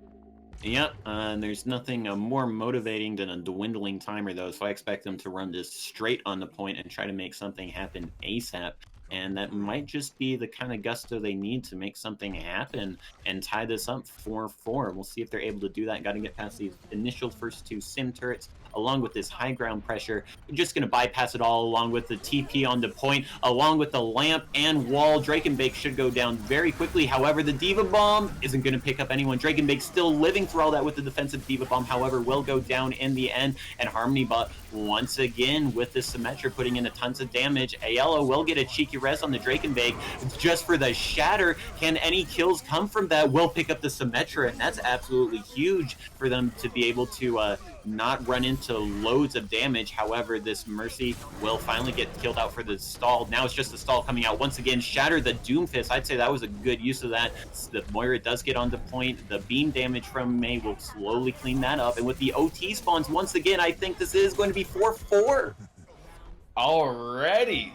Yep, and there's nothing more motivating than a dwindling timer though, so I expect them to run this straight on the point and try to make something happen ASAP. And that might just be the kind of gusto they need to make something happen and tie this up 4-4. We'll see if they're able to do that. Got to get past these initial first two sim turrets, along with this high ground pressure. You're just going to bypass it all, along with the TP on the point, along with the lamp and wall. Drakenbake should go down very quickly. However, the Diva Bomb isn't going to pick up anyone. Drakenbake still living through all that with the defensive Diva Bomb, however, will go down in the end. And Harmony Bot, once again, with the Symmetra, putting in a tons of damage. Aiello will get a cheeky res on the Drakenbake just for the Shatter. Can any kills come from that? Will pick up the Symmetra, and that's absolutely huge for them to be able to not run into loads of damage. However, this Mercy will finally get killed out for the stall. Now it's just the stall coming out once again. Shatter the Doomfist. I'd say that was a good use of that. The Moira does get on the point. The beam damage from May will slowly clean that up. And with the OT spawns, once again, I think this is going to be 4-4. Alrighty.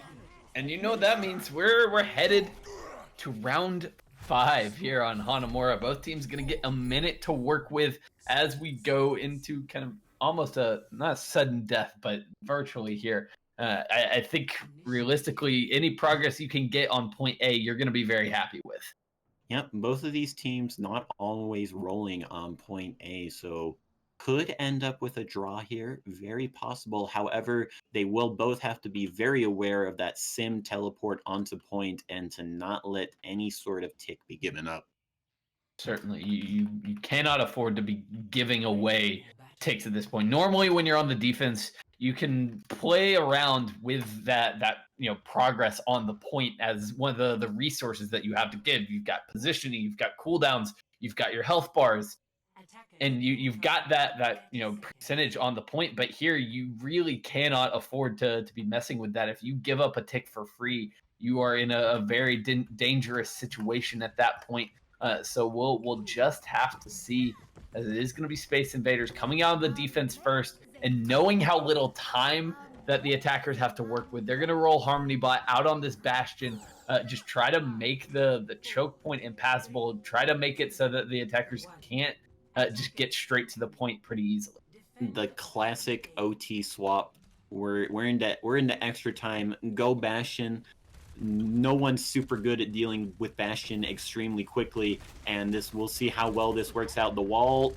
And you know what that means. We're headed to round 5 here on Hanamura. Both teams going to get a minute to work with as we go into kind of almost not a sudden death, but virtually here. I think realistically, any progress you can get on point A, you're going to be very happy with. Yep, both of these teams not always rolling on point A, so could end up with a draw here. Very possible. However, they will both have to be very aware of that sim teleport onto point and to not let any sort of tick be given up. Certainly, you cannot afford to be giving away takes at this point. Normally, when you're on the defense, you can play around with that progress on the point as one of the resources that you have to give. You've got positioning, you've got cooldowns, you've got your health bars, and you've got that percentage on the point. But here, you really cannot afford to be messing with that. If you give up a tick for free, you are in a very dangerous situation at that point. So we'll just have to see, as it is going to be Space Invaders coming out of the defense first, and knowing how little time that the attackers have to work with. They're going to roll Harmony Bot out on this Bastion. Just try to make the choke point impassable. Try to make it so that the attackers can't just get straight to the point pretty easily. The classic OT swap. We're into extra time. Go Bastion. No one's super good at dealing with Bastion extremely quickly, and we'll see how well this works out. The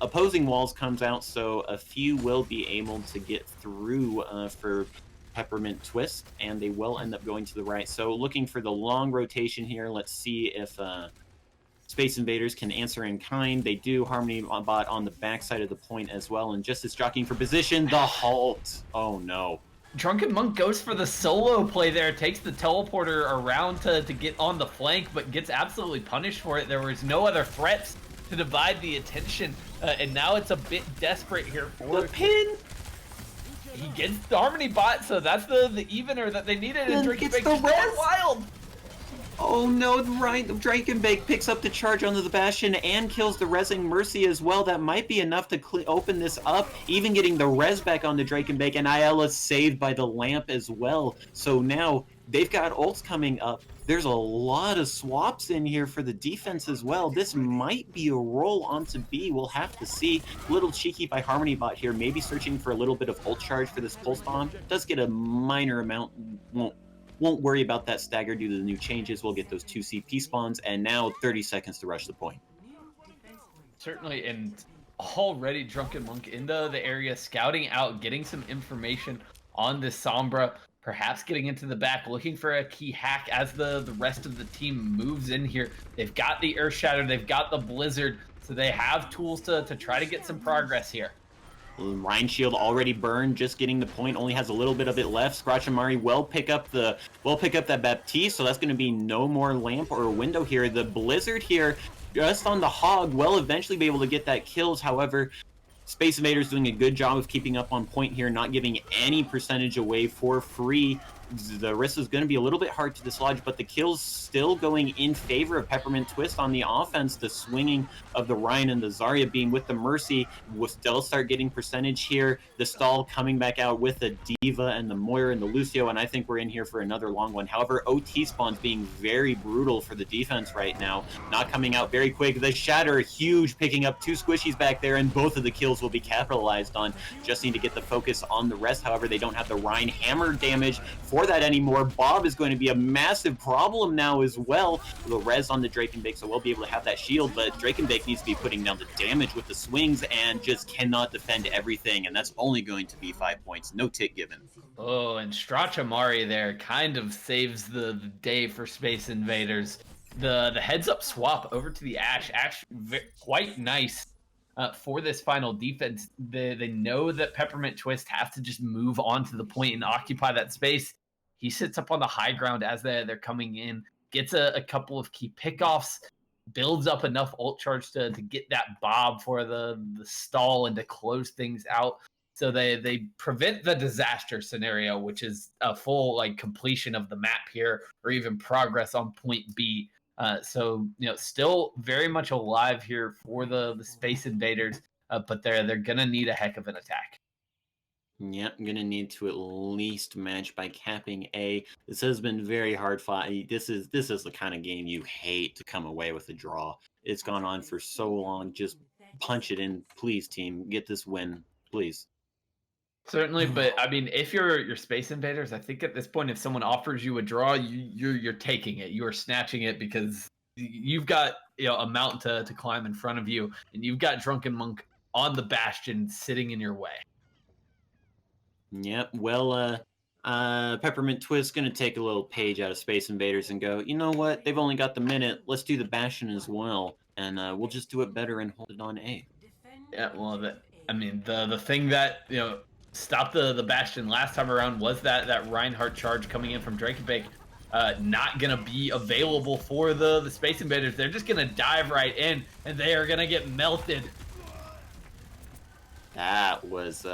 opposing walls comes out, so a few will be able to get through for Peppermint Twist, and they will end up going to the right. So looking for the long rotation here. Let's see if Space Invaders can answer in kind. They do. Harmony Bot on the backside of the point as well, and just as jockeying for position, the halt. Oh no. Drunken Monk goes for the solo play there, takes the teleporter around to get on the flank, but gets absolutely punished for it. There was no other threats to divide the attention, and now it's a bit desperate here for the pin. He gets the Harmony Bot, so that's the evener that they needed, and Drunken gets Bake the res. wild. Oh no, right, Drakenbake picks up the charge onto the Bastion and kills the Resing Mercy as well. That might be enough to open this up, even getting the res back on the Drakenbake, and Ayala's saved by the lamp as well. So now they've got ults coming up. There's a lot of swaps in here for the defense as well. This might be a roll onto B. We'll have to see. A little cheeky by Harmony Bot here, maybe searching for a little bit of ult charge for this pulse bomb. Does get a minor amount, won't worry about that stagger due to the new changes. We'll get those 2 CP spawns, and now 30 seconds to rush the point. Certainly, and already Drunken Monk into the area, scouting out, getting some information on this Sombra, perhaps getting into the back, looking for a key hack as the rest of the team moves in here. They've got the Earth Shatter, they've got the Blizzard, so they have tools to try to get some progress here. Rhine Shield already burned, just getting the point, only has a little bit of it left. Scratchamari will pick up that Baptiste, so that's going to be no more lamp or window here. The Blizzard here, just on the Hog, will eventually be able to get that kills. However, Space Invaders doing a good job of keeping up on point here, not giving any percentage away for free. The risk is going to be a little bit hard to dislodge, but the kills still going in favor of Peppermint Twist on the offense. The swinging of the Ryan and the Zarya being with the Mercy will still start getting percentage here. The stall coming back out with the Diva and the Moira and the Lucio, and I think we're in here for another long one. However, OT spawns being very brutal for the defense right now. Not coming out very quick. The Shatter, huge, picking up 2 squishies back there, and both of the kills will be capitalized on. Just need to get the focus on the rest. However, they don't have the Rhine hammer damage for that anymore. Bob is going to be a massive problem now as well. The res on the Drakenbake, so we'll be able to have that shield, but Drakenbake needs to be putting down the damage with the swings and just cannot defend everything, and that's only going to be 5 points. No tick given. Oh, and Strachamari there kind of saves the day for Space Invaders. The heads-up swap over to the Ashe. Ashe, quite nice for this final defense. They know that Peppermint Twist has to just move on to the point and occupy that space. He sits up on the high ground as they're coming in, gets a couple of key pickoffs, builds up enough ult charge to get that Bob for the stall and to close things out. So they prevent the disaster scenario, which is a full completion of the map here, or even progress on point B. So still very much alive here for the Space Invaders, but they're gonna need a heck of an attack. Yep, I'm gonna need to at least match by capping A. This has been very hard fought. This is the kind of game you hate to come away with a draw. It's gone on for so long. Just punch it in, please, team. Get this win, please. Certainly, but I mean, if you're Space Invaders, I think at this point, if someone offers you a draw, you're taking it. You are snatching it because you've got a mountain to climb in front of you, and you've got Drunken Monk on the Bastion sitting in your way. Yep. Well, Peppermint Twist gonna take a little page out of Space Invaders and go, you know what? They've only got the minute. Let's do the Bastion as well, and we'll just do it better and hold it on A. Yeah, well, I mean, the thing that stopped the Bastion last time around was that Reinhardt charge coming in from Drakenbake. Not gonna be available for the Space Invaders. They're just gonna dive right in, and they are gonna get melted. That was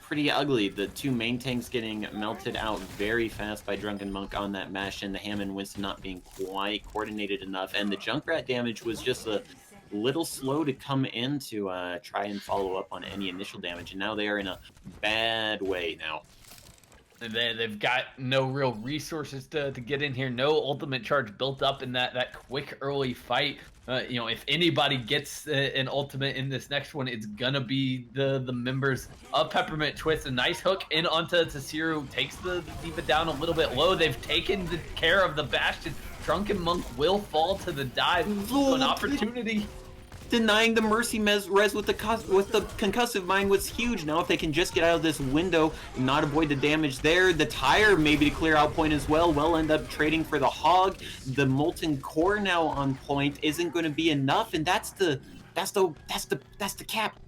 pretty ugly. The two main tanks getting melted out very fast by Drunken Monk on that Bastion. The Ham and Winston not being quite coordinated enough, and the Junkrat damage was just a little slow to come in to try and follow up on any initial damage, and now they are in a bad way now. They've got no real resources to get in here. No ultimate charge built up in that quick early fight. If anybody gets an ultimate in this next one, it's gonna be the members of Peppermint Twist. A nice hook in onto Siru, takes the D.Va down a little bit low. They've taken care of the Bastion. Drunken Monk will fall to the dive. So an opportunity. Denying the Mercy res with the concussive mine was huge. Now if they can just get out of this window and not avoid the damage there, the tire maybe to clear out point as well. Will end up trading for the hog. The molten core now on point isn't going to be enough, and that's the cap.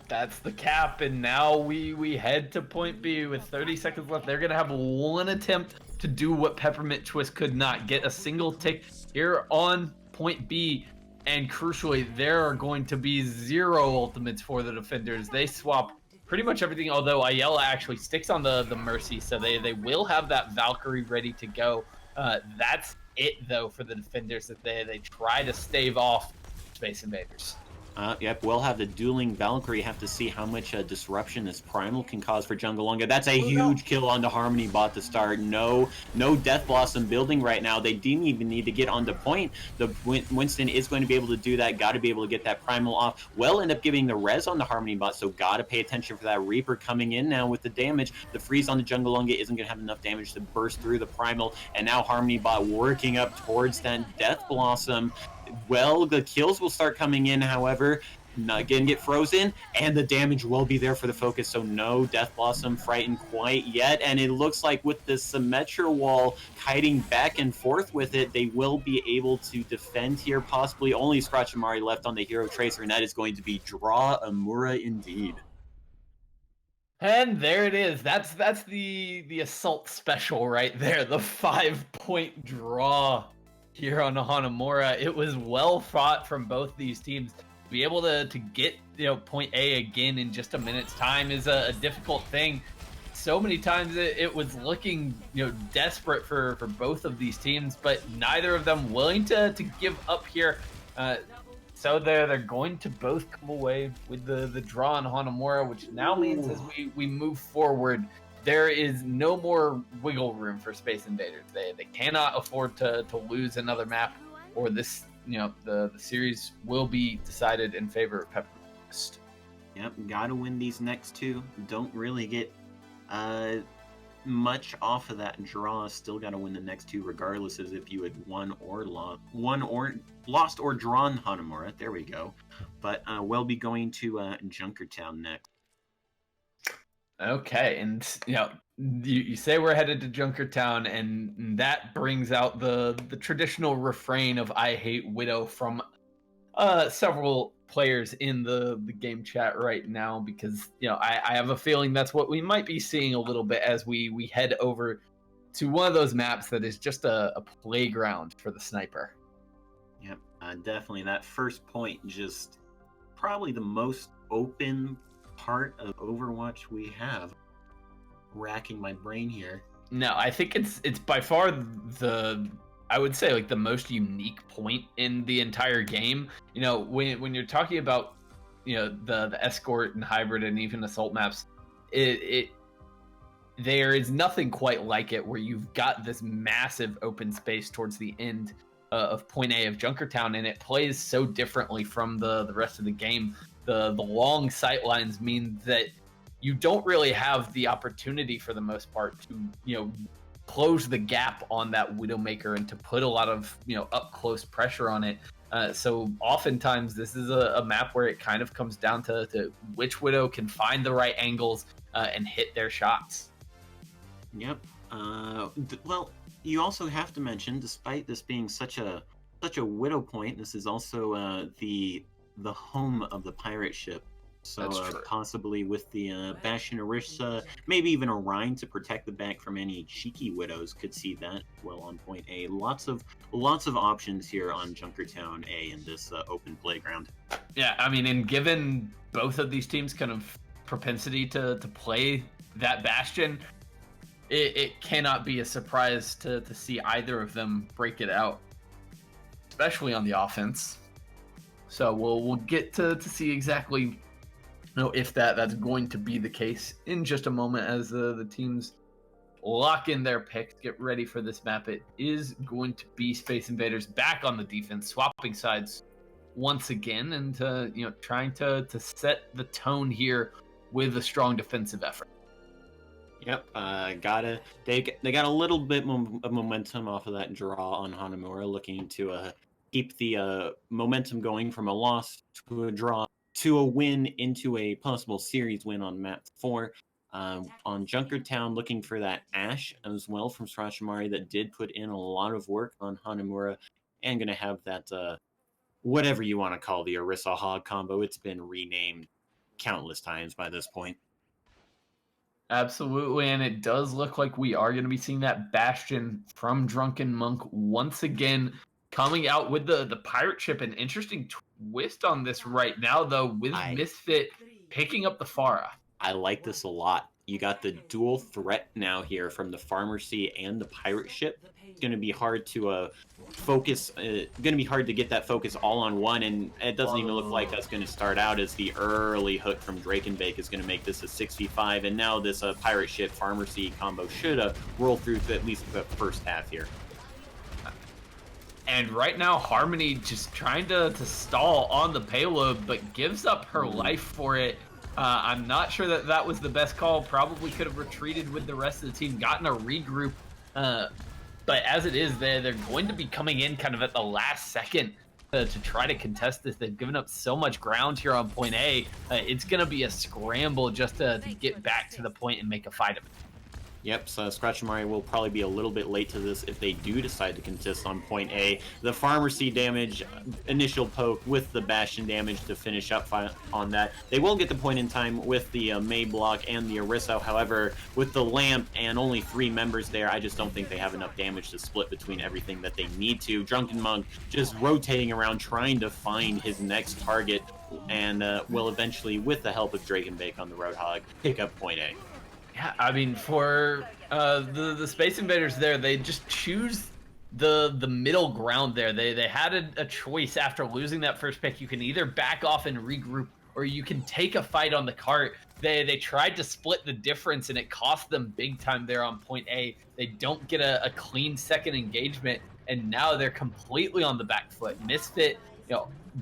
That's the cap, and now we head to point B with 30 seconds left. They're gonna have one attempt to do what Peppermint Twist could not, get a single tick here on point B. And crucially, there are going to be 0 ultimates for the defenders. They swap pretty much everything, although Ayala actually sticks on the Mercy, so they will have that Valkyrie ready to go. That's it, though, for the defenders, that they try to stave off Space Invaders. Yep, we'll have the dueling Valkyrie. Have to see how much disruption this Primal can cause for Junglonga. That's a huge kill on the Harmony bot to start. No Death Blossom building right now. They didn't even need to get onto point. The Winston is going to be able to do that. Got to be able to get that Primal off. Well, end up giving the res on the Harmony bot, so got to pay attention for that Reaper coming in now with the damage. The freeze on the Junglonga isn't going to have enough damage to burst through the Primal, and now Harmony bot working up towards that Death Blossom. Well, the kills will start coming in, however, again get frozen, and the damage will be there for the focus, so no Death Blossom frightened quite yet, and it looks like with the Symmetra wall kiting back and forth with it, they will be able to defend here, possibly. Only Scratch Amari left on the Hero Tracer, and that is going to be Draw Amura indeed. And there it is. That's the assault special right there, the 5-point draw here on Hanamura. It was well fought from both these teams. To be able to get point A again in just a minute's time is a difficult thing. So many times it was looking desperate for both of these teams, but neither of them willing to give up here. So they're going to both come away with the draw on Hanamura, which now means as we move forward, there is no more wiggle room for Space Invaders. They cannot afford to lose another map, or this the series will be decided in favor of Peppermint. Yep, gotta win these next two. Don't really get much off of that draw. Still gotta win the next two, regardless as if you had won or lost or drawn Hanamura. There we go. But we'll be going to Junkertown next. Okay, and you say we're headed to Junkertown, and that brings out the traditional refrain of "I hate Widow" from several players in the game chat right now, because I have a feeling that's what we might be seeing a little bit as we head over to one of those maps that is just a playground for the sniper. Yep, definitely. That first point, just probably the most open part of Overwatch we have. Racking my brain here. No, I think it's by far I would say the most unique point in the entire game. When you're talking about the escort and hybrid and even assault maps, there is nothing quite like it, where you've got this massive open space towards the end of point A of Junkertown, and it plays so differently from the rest of the game. The long sight lines mean that you don't really have the opportunity for the most part to, close the gap on that Widowmaker and to put a lot of, up close pressure on it. So oftentimes this is a map where it kind of comes down to which Widow can find the right angles and hit their shots. Yep. Well, you also have to mention, despite this being such a Widow point, this is also the home of the pirate ship. So possibly with the Bastion Orisa, maybe even a Rhine to protect the back from any cheeky Widows, could see that well on point A. Lots of options here on Junkertown A in this open playground. Yeah, I mean, and given both of these teams' kind of propensity to play that Bastion, it cannot be a surprise to see either of them break it out, especially on the offense. So we'll get to see exactly if that's going to be the case in just a moment as the teams lock in their picks, get ready for this map. It is going to be Space Invaders back on the defense, swapping sides once again, and trying to set the tone here with a strong defensive effort. Yep, they got a little bit of momentum off of that draw on Hanamura, looking to keep the momentum going from a loss to a draw to a win into a possible series win on map 4. On Junkertown, looking for that Ash as well from Srachamari that did put in a lot of work on Hanamura, and going to have that, whatever you want to call the Orisa Hog combo. It's been renamed countless times by this point. Absolutely, and it does look like we are going to be seeing that Bastion from Drunken Monk once again coming out with the pirate ship. An interesting twist on this right now, though, with Misfit picking up the Farah. I like this a lot. You got the dual threat now here from the Pharmacy and the pirate ship. It's going to be hard to focus. Going to be hard to get that focus all on one, and it doesn't even look like that's going to start out, as the early hook from Drakenbake is going to make this a 6v5, and now this pirate ship Pharmacy combo should roll through at least the first half here. And right now, Harmony just trying to stall on the payload, but gives up her life for it. I'm not sure that was the best call. Probably could have retreated with the rest of the team, gotten a regroup. But as it is, they're going to be coming in kind of at the last second to try to contest this. They've given up so much ground here on point A. It's going to be a scramble just to get back to the point and make a fight of it. Yep, so Srachamari will probably be a little bit late to this if they do decide to contest on point A. The Pharmacy damage, initial poke with the Bastion damage to finish up on that. They will get the point in time with the May block and the Orisa. However, with the Lamp and only 3 members there, I just don't think they have enough damage to split between everything that they need to. Drunken Monk just rotating around trying to find his next target, and will eventually, with the help of Drakenbake on the Roadhog, pick up point A. Yeah, I mean, for the Space Invaders there, they just choose the middle ground there. They had a choice after losing that first pick. You can either back off and regroup, or you can take a fight on the cart. They tried to split the difference, and it cost them big time there on point A. They don't get a clean second engagement, and now they're completely on the back foot. Misfit,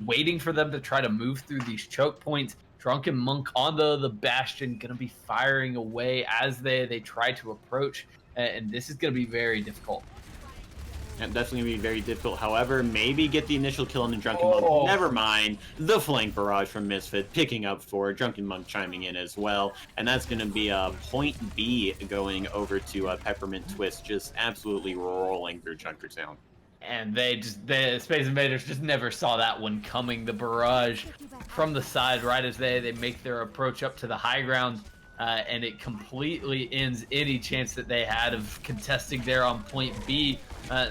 waiting for them to try to move through these choke points. Drunken Monk on the Bastion, going to be firing away as they try to approach, and this is going to be very difficult. And definitely going to be very difficult. However, maybe get the initial kill on the Drunken Monk. Never mind. The flank barrage from Misfit picking up for Drunken Monk, chiming in as well. And that's going to be a point B going over to Peppermint Twist, just absolutely rolling through Junkertown. And the Space Invaders just never saw that one coming. The barrage from the side right as they make their approach up to the high ground, and it completely ends any chance that they had of contesting there on point B.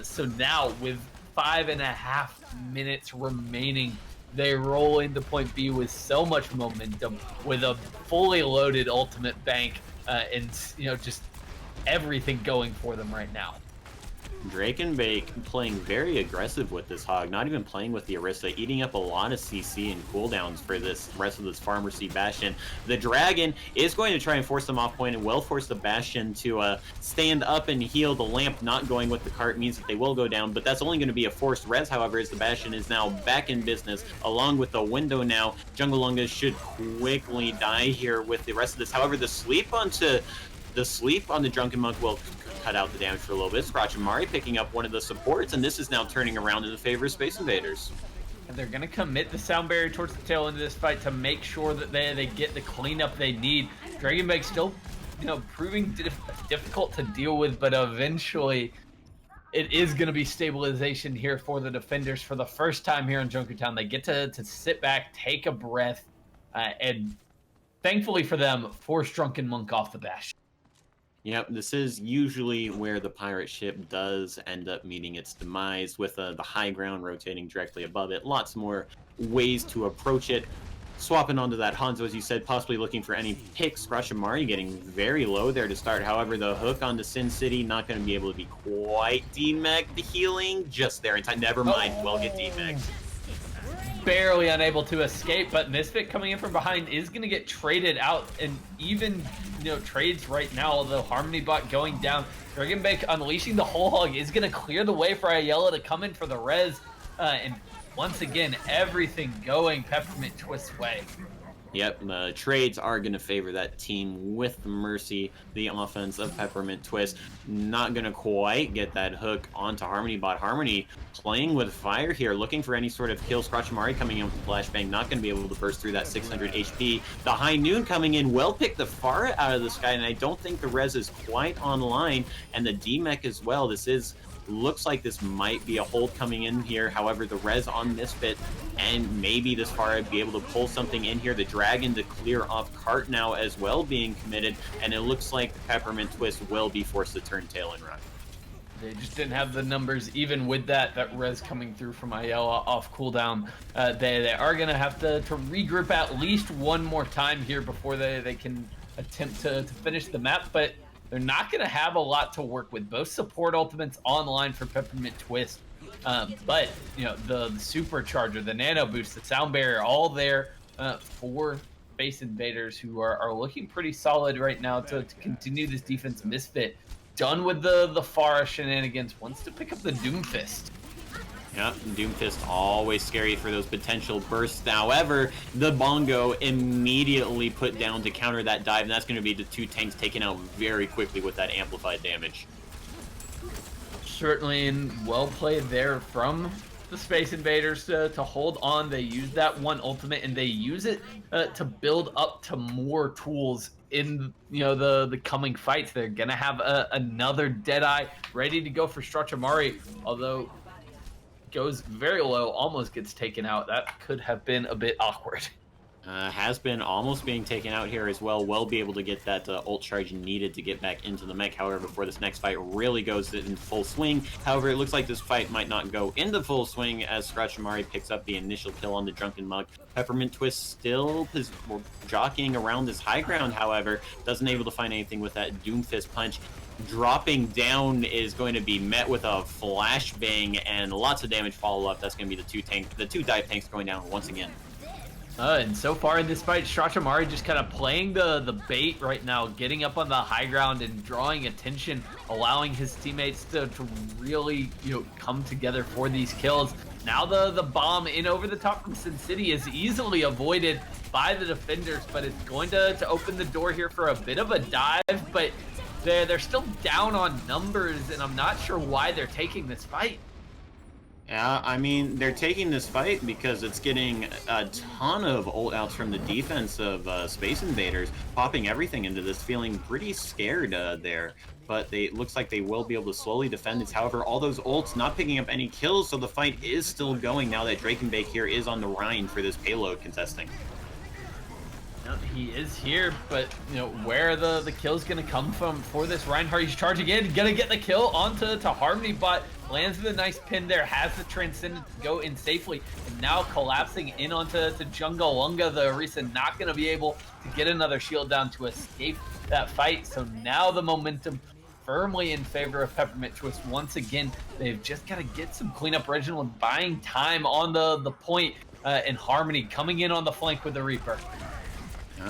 So now with 5.5 minutes remaining, they roll into point B with so much momentum, with a fully loaded ultimate bank, and just everything going for them right now. Drake and Bake playing very aggressive with this Hog, not even playing with the Orisa, eating up a lot of CC and cooldowns for this rest of this Pharmacy Bastion. The Dragon is going to try and force them off point and will force the Bastion to stand up and heal. The Lamp not going with the cart means that they will go down, but that's only going to be a forced res, however, as the Bastion is now back in business, along with the window now. Jungalunga should quickly die here with the rest of this. However, the sleep on the Drunken Monk will cut out the damage for a little bit. Scratch and Mari picking up one of the supports, and this is now turning around in the favor of Space Invaders. And they're going to commit the sound barrier towards the tail end of this fight to make sure that they get the cleanup they need. Dragonbag still, proving difficult to deal with, but eventually it is going to be stabilization here for the defenders for the first time here in Junkertown. They get to sit back, take a breath, and thankfully for them, force Drunken Monk off the Bash. Yep, this is usually where the pirate ship does end up meeting its demise, with the high ground rotating directly above it. Lots more ways to approach it. Swapping onto that Hanzo, as you said, possibly looking for any picks. Mari getting very low there to start. However, the hook onto Sin City, not going to be able to be quite demech. The healing, just there in time. Never mind, will get demech. Barely unable to escape, but Misfit coming in from behind is going to get traded out, and even trades right now, although Harmony Bot going down. Dragonbake unleashing the whole hog is going to clear the way for Ayala to come in for the res, and once again everything going Peppermint Twist's way. Yep, the trades are going to favor that team with Mercy. The offense of Peppermint Twist not going to quite get that hook onto Harmony Bot. Harmony playing with fire here, looking for any sort of kill. Mari coming in with the flashbang, not going to be able to burst through that 600 HP. The High Noon coming in, well picked the Pharah out of the sky, and I don't think the res is quite online, and the DMech as well. Looks like this might be a hold coming in here. However, the res on Misfit, and maybe this Pharah be able to pull something in here. The Dragon to clear off cart now as well being committed, and it looks like the Peppermint Twist will be forced to turn tail and run. They just didn't have the numbers, even with that res coming through from Ayala off cooldown. They are going to have to regroup at least one more time here before they can attempt to finish the map, but they're not going to have a lot to work with. Both support ultimates online for Peppermint Twist, but the supercharger, the nano boost, the sound barrier, all there for Space Invaders, who are looking pretty solid right now to continue this defense. Misfit done with the Pharah shenanigans, wants to pick up the Doomfist. Yep, Doomfist always scary for those potential bursts. However, the Bongo immediately put down to counter that dive, and that's going to be the two tanks taken out very quickly with that amplified damage. Certainly, and well played there from the Space Invaders to hold on. They use that one ultimate, and they use it to build up to more tools in the coming fights. They're gonna have another Deadeye ready to go for Strachamari, although goes very low, almost gets taken out. That could have been a bit awkward. Has been almost being taken out here as well. Will be able to get that ult charge needed to get back into the mech, however, before this next fight really goes in full swing. However, it looks like this fight might not go into full swing as Scratchamari picks up the initial kill on the Drunken Monk. Peppermint Twist still is jockeying around this high ground, however, doesn't able to find anything with that Doomfist punch. Dropping down is going to be met with a flashbang and lots of damage follow-up. That's going to be the two dive tanks going down once again. And so far in this fight, Strachamari just kind of playing the bait right now, getting up on the high ground and drawing attention, allowing his teammates to really come together for these kills. Now the bomb in over the top from Sin City is easily avoided by the defenders, but it's going to open the door here for a bit of a dive, but they're still down on numbers, and I'm not sure why they're taking this fight. Yeah, I mean, they're taking this fight because it's getting a ton of ult outs from the defense of Space Invaders, popping everything into this, feeling pretty scared there. But it looks like they will be able to slowly defend this. However, all those ults not picking up any kills, so the fight is still going now that Drake and Bake here is on the Rhine for this payload contesting. He is here, but where are the kills gonna come from for this Reinhardt? He's charging in, gonna get the kill onto Harmony, but lands with a nice pin there, has the Transcendent to go in safely, and now collapsing in onto Jungalunga. The Orisa not gonna be able to get another shield down to escape that fight. So now the momentum firmly in favor of Peppermint Twist. Once again, they've just got to get some cleanup. Reginald buying time on the point, and Harmony coming in on the flank with the Reaper.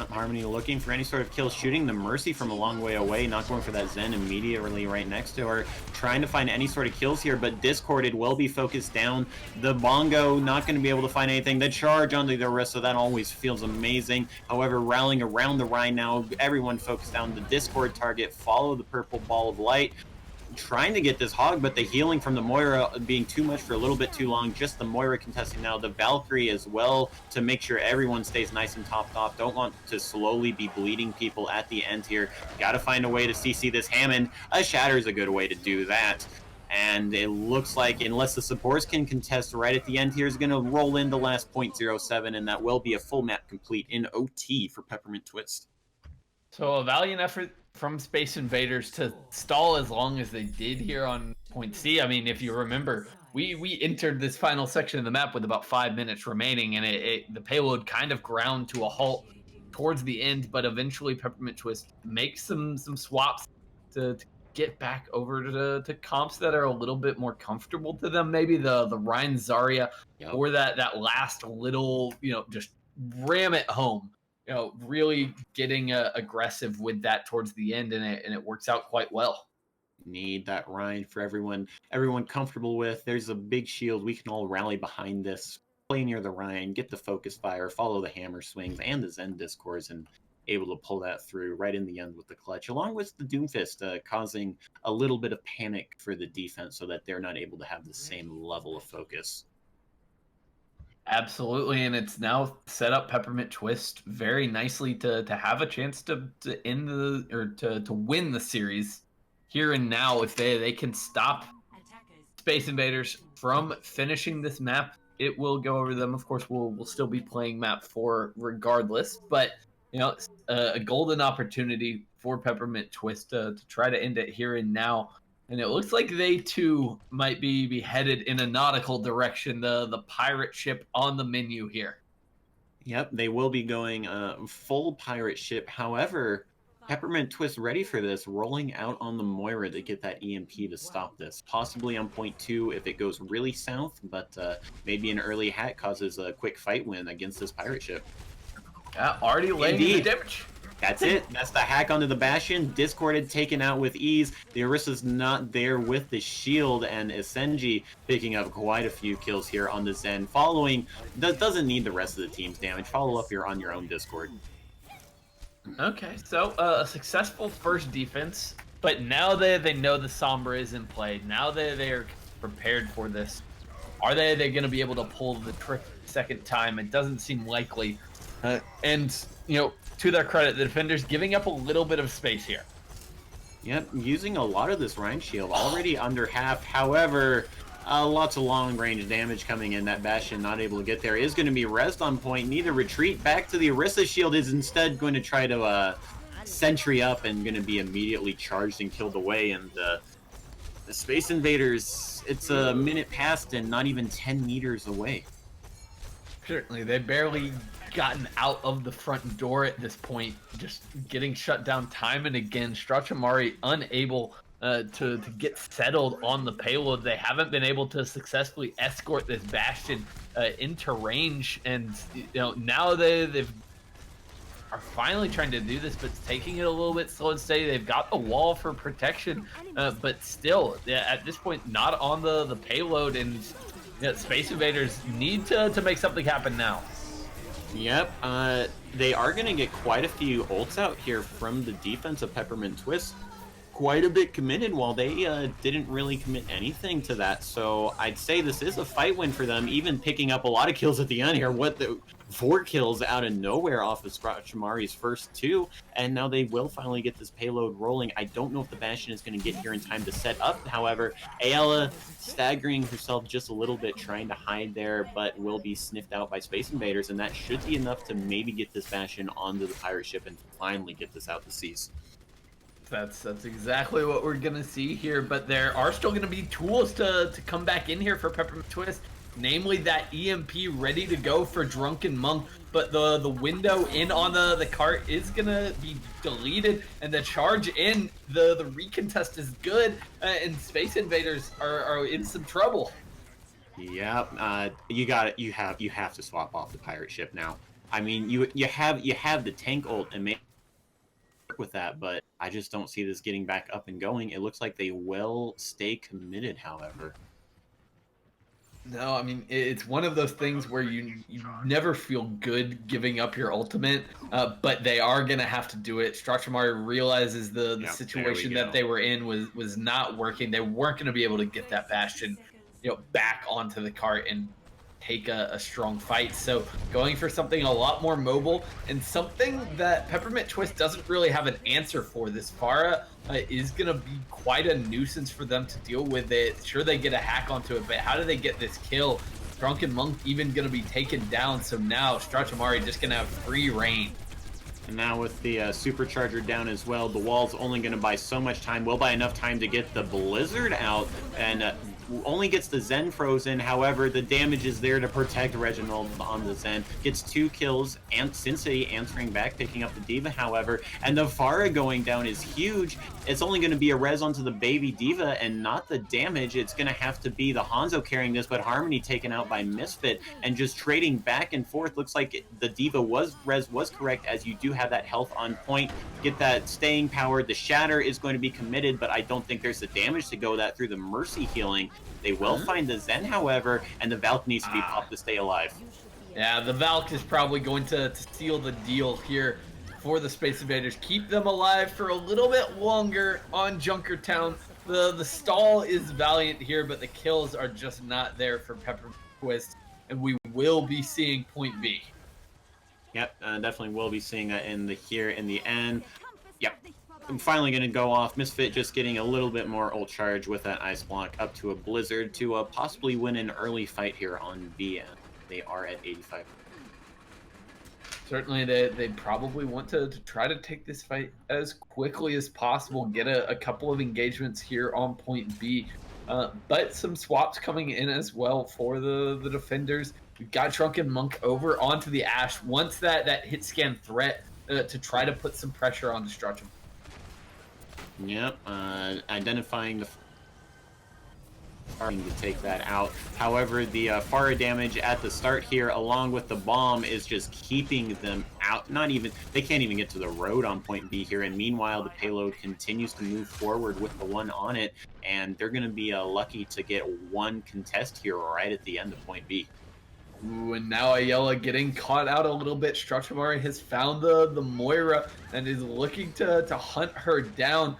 Harmony looking for any sort of kill, shooting the Mercy from a long way away, not going for that Zen immediately right next to her, trying to find any sort of kills here, but Discorded will be focused down. The Bongo not going to be able to find anything. The charge onto the Orisa, that always feels amazing. However, rallying around the Rhine now, everyone focused down the Discord target, follow the purple ball of light. Trying to get this hog, but the healing from the Moira being too much for a little bit too long. Just the Moira contesting now. The Valkyrie as well to make sure everyone stays nice and topped off. Don't want to slowly be bleeding people at the end here. Got to find a way to CC this Hammond. A Shatter is a good way to do that. And it looks like, unless the supports can contest right at the end here, is going to roll in the last 0.07, and that will be a full map complete in OT for Peppermint Twist. So a valiant effort from Space Invaders to stall as long as they did here on point C. I mean, if you remember, we entered this final section of the map with about 5 minutes remaining, and the payload kind of ground to a halt towards the end, but eventually Peppermint Twist makes some swaps to get back over to comps that are a little bit more comfortable to them. Maybe the Rhine Zarya, Yep. or that last little, just ram it home. Really getting aggressive with that towards the end, and it works out quite well. Need that Rhine for everyone comfortable with. There's a big shield. We can all rally behind this. Play near the Rhine, get the focus fire, follow the hammer swings and the Zen Discords, and able to pull that through right in the end with the clutch, along with the Doomfist, causing a little bit of panic for the defense so that they're not able to have the same level of focus. Absolutely, and it's now set up Peppermint Twist very nicely to have a chance to end to win the series here and now. If they can stop Space Invaders from finishing this map, it will go over them. Of course, we'll still be playing map 4 regardless, but a golden opportunity for Peppermint Twist to try to end it here and now. And it looks like they too might be headed in a nautical direction. The pirate ship on the menu here. Yep, they will be going full pirate ship. However, Peppermint Twist ready for this, rolling out on the Moira to get that EMP to stop this. Possibly on point 2 if it goes really south, but maybe an early hat causes a quick fight win against this pirate ship. Yeah, already laying the damage. That's it. That's the hack onto the Bastion. Discorded taken out with ease. The Orisa's not there with the shield, and Isenji picking up quite a few kills here on the Zen. Following, doesn't need the rest of the team's damage. Follow up here on your own Discord. Okay, so a successful first defense, but now they know the Sombra is in play. Now they are prepared for this. Are they going to be able to pull the trick second time? It doesn't seem likely. And to their credit, the defenders giving up a little bit of space here. Yep, using a lot of this Rhine shield, already under half. However, lots of long-range damage coming in. That Bastion not able to get there. Is going to be rezzed on point. Need to retreat back to the Orisa shield. Is instead going to try to sentry up and going to be immediately charged and killed away. And the Space Invaders, it's a minute past and not even 10 meters away. Certainly, they barely gotten out of the front door at this point, just getting shut down time and again. Strachamari unable to get settled on the payload. They haven't been able to successfully escort this Bastion into range, and now they are finally trying to do this, but it's taking it a little bit slow and steady. They've got the wall for protection, but still, at this point, not on the payload, and Space Invaders need to make something happen now. Yep, they are going to get quite a few ults out here from the defense of Peppermint Twist. Quite a bit committed, while they didn't really commit anything to that. So I'd say this is a fight win for them, even picking up a lot of kills at the end here. 4 kills out of nowhere off of Scratchamari's first 2, and now they will finally get this payload rolling. I don't know if the Bastion is going to get here in time to set up. However, Ayala staggering herself just a little bit, trying to hide there, but will be sniffed out by Space Invaders, and that should be enough to maybe get this Bastion onto the pirate ship and finally get this out to seas. That's exactly what we're going to see here, but there are still going to be tools to come back in here for Peppermint Twist. namely that EMP ready to go for Drunken Monk, but the window in on the cart is gonna be deleted, and the charge in, the recontest is good, and Space Invaders are in some trouble. Yep, you got it. You have to swap off the pirate ship now. I mean, you have the tank ult and make work with that, but I just don't see this getting back up and going. It looks like they will stay committed, however. No, I mean it's one of those things where you never feel good giving up your ultimate, but they are gonna have to do it. Strachimari realizes the Yep, situation that they were in was not working. They weren't gonna be able to get that Bastion, back onto the cart and take a strong fight. So going for something a lot more mobile and something that Peppermint Twist doesn't really have an answer for. This Pharah is going to be quite a nuisance for them to deal with it. Sure, they get a hack onto it, but how do they get this kill? Drunken Monk even going to be taken down. So now Strachimari just going to have free reign. And now with the supercharger down as well, the wall's only going to buy so much time. Will buy enough time to get the Blizzard out, and only gets the Zen frozen. However, the damage is there to protect Reginald on the Zen. Gets 2 kills, and Sensei answering back, picking up the D.Va, however. And the Pharah going down is huge. It's only going to be a res onto the baby D.Va and not the damage. It's going to have to be the Hanzo carrying this, but Harmony taken out by Misfit and just trading back and forth. Looks like the D.Va was correct, as you do have that health on point. Get that staying power. The Shatter is going to be committed, but I don't think there's the damage to go that through the Mercy healing. They will find the Zen, however, and the Valk needs to be popped to stay alive. Yeah, the Valk is probably going to seal the deal here for the Space Invaders. Keep them alive for a little bit longer on Junkertown. The stall is valiant here, but the kills are just not there for Peppermint Twist, and we will be seeing point B. Yep, definitely will be seeing that in the end. Yep. I'm finally going to go off. Misfit just getting a little bit more ult charge with that Ice Block up to a Blizzard to possibly win an early fight here on B. They are at 85. Certainly, they probably want to try to take this fight as quickly as possible, get a couple of engagements here on point B. But some swaps coming in as well for the defenders. We've got Drunken Monk over onto the Ashe. Wants that hit scan threat to try to put some pressure on Destruction. Yep, identifying the to take that out. However, the Pharah damage at the start here, along with the bomb, is just keeping them out. They can't even get to the road on point B here. And meanwhile, the payload continues to move forward with the one on it, and they're going to be lucky to get one contest here right at the end of point B. Ooh, and now Ayala getting caught out a little bit. Strachimari has found the Moira and is looking to hunt her down.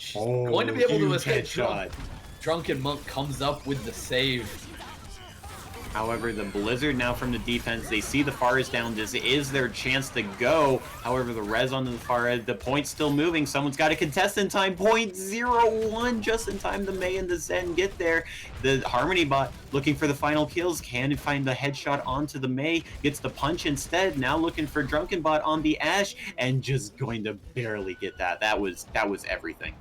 She's going to be able to escape. Drunken Monk comes up with the save. However, the Blizzard now from the defense, they see the Pharah's down. This is their chance to go. However, the res onto the Pharah, the point's still moving. Someone's got a contest in time. 0.01 just in time. The Mei and the Zen get there. The Harmony bot looking for the final kills. Can find the headshot onto the Mei. Gets the punch instead. Now looking for Drunken Bot on the Ashe and just going to barely get that. That was everything.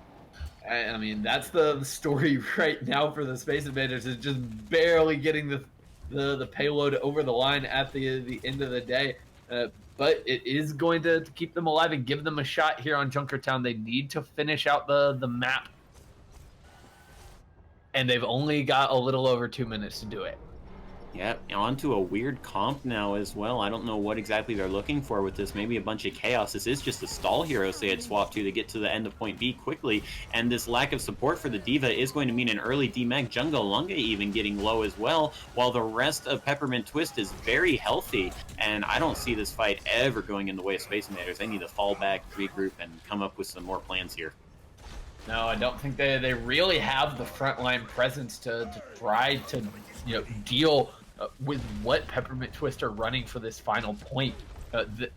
I mean, that's the story right now for the Space Invaders, is just barely getting the payload over the line at the end of the day. But it is going to keep them alive and give them a shot here on Junkertown. They need to finish out the map. And they've only got a little over 2 minutes to do it. Yep, onto a weird comp now as well. I don't know what exactly they're looking for with this. Maybe a bunch of chaos. This is just a stall hero they had swapped to get to the end of point B quickly. And this lack of support for the D.Va is going to mean an early D-Mag. Jungle Lunga even getting low as well, while the rest of Peppermint Twist is very healthy. And I don't see this fight ever going in the way of Space Invaders. They need to fall back, regroup, and come up with some more plans here. No, I don't think they really have the frontline presence to try to deal with what Peppermint Twist are running for this final point.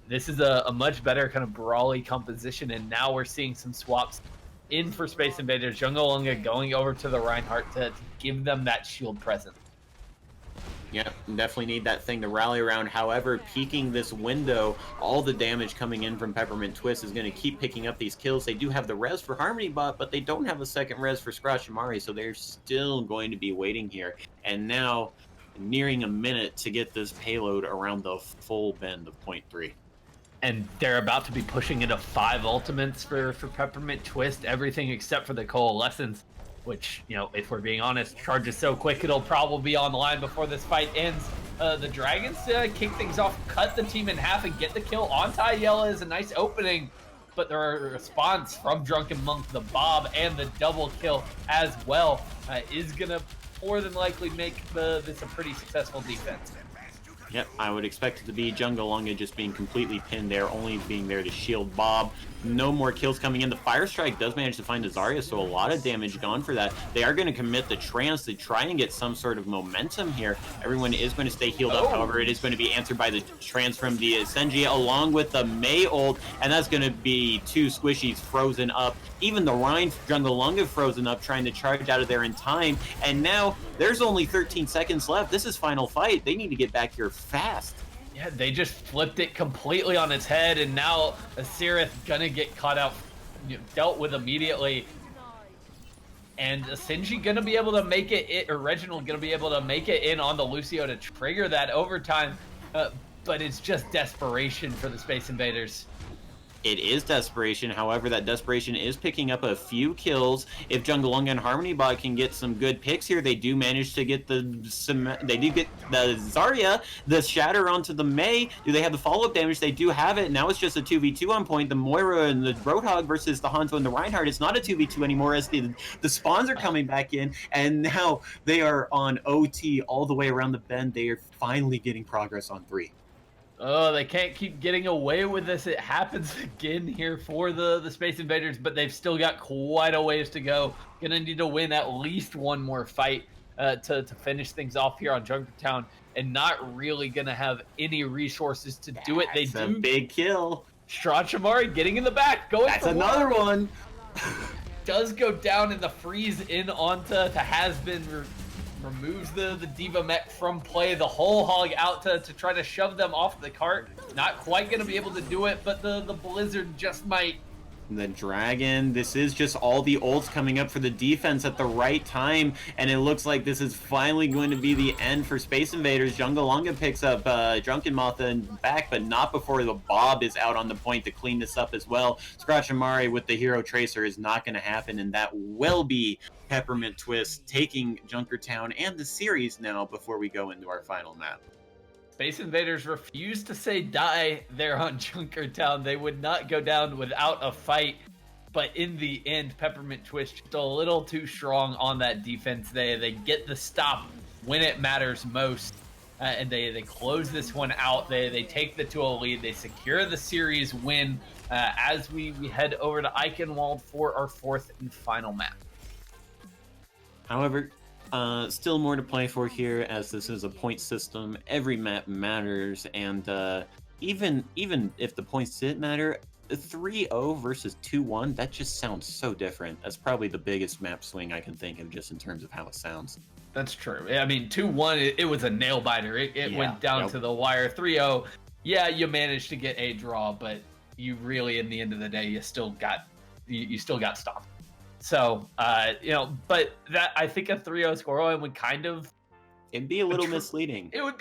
This is a much better kind of brawly composition, and now we're seeing some swaps in for Space Invaders. Jungle Lunga going over to the Reinhardt to give them that shield presence. Yeah, definitely need that thing to rally around. However, peeking this window, all the damage coming in from Peppermint Twist is going to keep picking up these kills. They do have the res for Harmony Bot, but they don't have a second res for Strachimari, so they're still going to be waiting here. And now nearing a minute to get this payload around the full bend of point 3. And they're about to be pushing into 5 ultimates for Peppermint Twist, everything except for the Coalescence, which, you know, if we're being honest, charges so quick it'll probably be on the line before this fight ends. The Dragons kick things off, cut the team in half, and get the kill on Yella is a nice opening, but their response from Drunken Monk, the Bob, and the double kill as well is going to more than likely make this a pretty successful defense. Yep, I would expect it to be Jungalunga just being completely pinned there, only being there to shield Bob. No more kills coming in. The Fire Strike does manage to find a Zarya, so a lot of damage gone for that. They are going to commit the trance to try and get some sort of momentum here. Everyone is going to stay healed up. However, it is going to be answered by the trance from the Senji along with the Mei ult, and that's going to be 2 squishies frozen up. Even the Rhine Jungalunga frozen up, trying to charge out of there in time. And now there's only 13 seconds left. This is final fight. They need to get back here fast. Yeah, they just flipped it completely on its head, and now Asirith gonna get caught out, dealt with immediately. And Sinji gonna be able to make it, or Reginald gonna be able to make it in on the Lucio to trigger that overtime, but it's just desperation for the Space Invaders. It is desperation. However, that desperation is picking up a few kills. If Jungalunga and Harmony Bot can get some good picks here, they do manage to get the Zarya, the Shatter onto the Mei. Do they have the follow-up damage? They do have it. Now it's just a 2v2 on point. The Moira and the Roadhog versus the Hanzo and the Reinhardt. It's not a 2v2 anymore as the spawns are coming back in, and now they are on OT all the way around the bend. They are finally getting progress on 3. Oh, they can't keep getting away with this. It happens again here for the Space Invaders, but they've still got quite a ways to go. Gonna need to win at least one more fight to finish things off here on Junkertown, and not really gonna have any resources to do it. They That's do a big kill. Strachamari getting in the back, going That's for another one. Does go down in the freeze in onto Has-Been. Removes the Diva Mech from play, the whole hog out to try to shove them off the cart. Not quite going to be able to do it, but the Blizzard just might. The Dragon, this is just all the ults coming up for the defense at the right time, and it looks like this is finally going to be the end for Space Invaders. Jungalunga picks up Drunken Moth and back, but not before the Bob is out on the point to clean this up as well. Scratchamari with the Hero Tracer is not going to happen, and that will be Peppermint Twist taking Junkertown and the series now before we go into our final map. Space Invaders refused to say die there on Junkertown. They would not go down without a fight. But in the end, Peppermint Twist just a little too strong on that defense. They get the stop when it matters most. And they close this one out. They take the 2-0 lead. They secure the series win as we head over to Eichenwald for our 4th and final map. However, still more to play for here, as this is a point system. Every map matters, and even if the points didn't matter, 3-0 versus 2-1, that just sounds so different. That's probably the biggest map swing I can think of just in terms of how it sounds. That's true. I mean, 2-1, it was a nail biter. It went down to the wire. 3-0, yeah, you managed to get a draw, but you really, in the end of the day, you still got stopped. So, but that, I think a 3-0 scoreline would kind of... It'd be a little misleading. It would,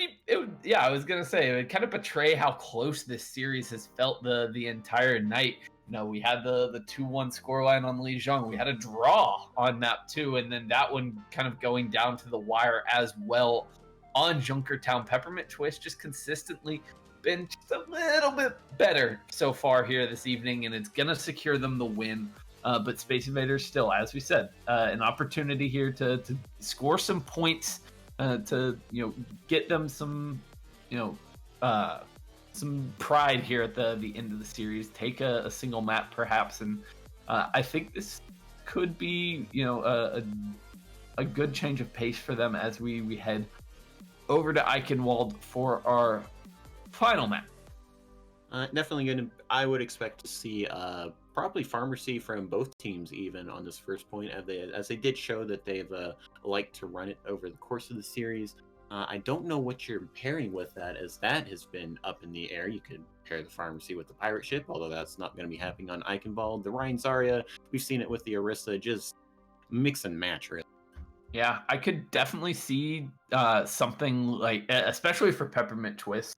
yeah, I was going to say, it would kind of betray how close this series has felt the entire night. You know, we had the 2-1 scoreline on Lijiang. We had a draw on map 2, and then that one kind of going down to the wire as well on Junkertown. Peppermint Twist just consistently been just a little bit better so far here this evening, and it's going to secure them the win. But Space Invaders still, as we said, an opportunity here to score some points, to get them some pride here at the end of the series. Take a single map perhaps, and I think this could be a good change of pace for them as we head over to Eichenwald for our final map. Definitely going to. I would expect to see probably Pharmacy from both teams even on this first point, as they did show that they've liked to run it over the course of the series. I don't know what you're pairing with that, as that has been up in the air. You could pair the Pharmacy with the Pirate Ship, although that's not going to be happening on Eichenwald. The Rhine Zarya, we've seen it with the Orisa, just mix and match, really. Yeah, I could definitely see something like, especially for Peppermint Twist.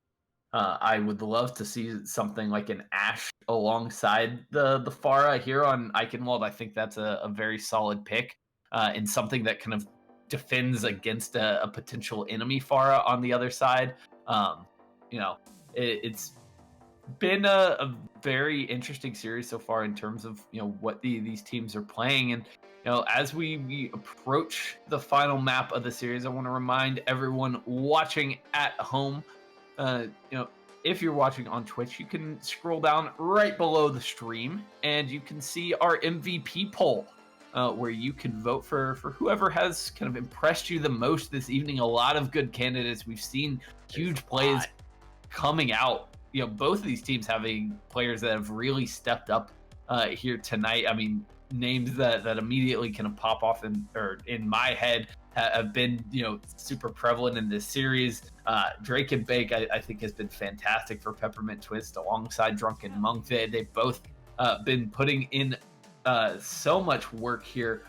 I would love to see something like an Ash alongside the Pharah here on Eichenwald. I think that's a very solid pick, and something that kind of defends against a potential enemy Pharah on the other side. Um, you know, it's been a very interesting series so far in terms of what these teams are playing. And as we approach the final map of the series, I want to remind everyone watching at home, uh, you know, if you're watching on Twitch, you can scroll down right below the stream and you can see our MVP poll, where you can vote for whoever has kind of impressed you the most this evening. A lot of good candidates. We've seen huge plays coming out. Both of these teams having players that have really stepped up here tonight. I mean, names that immediately kind of pop off in my head have been super prevalent in this series. Drake and Bake, I think, has been fantastic for Peppermint Twist alongside Drunken Monk. They've both been putting in so much work here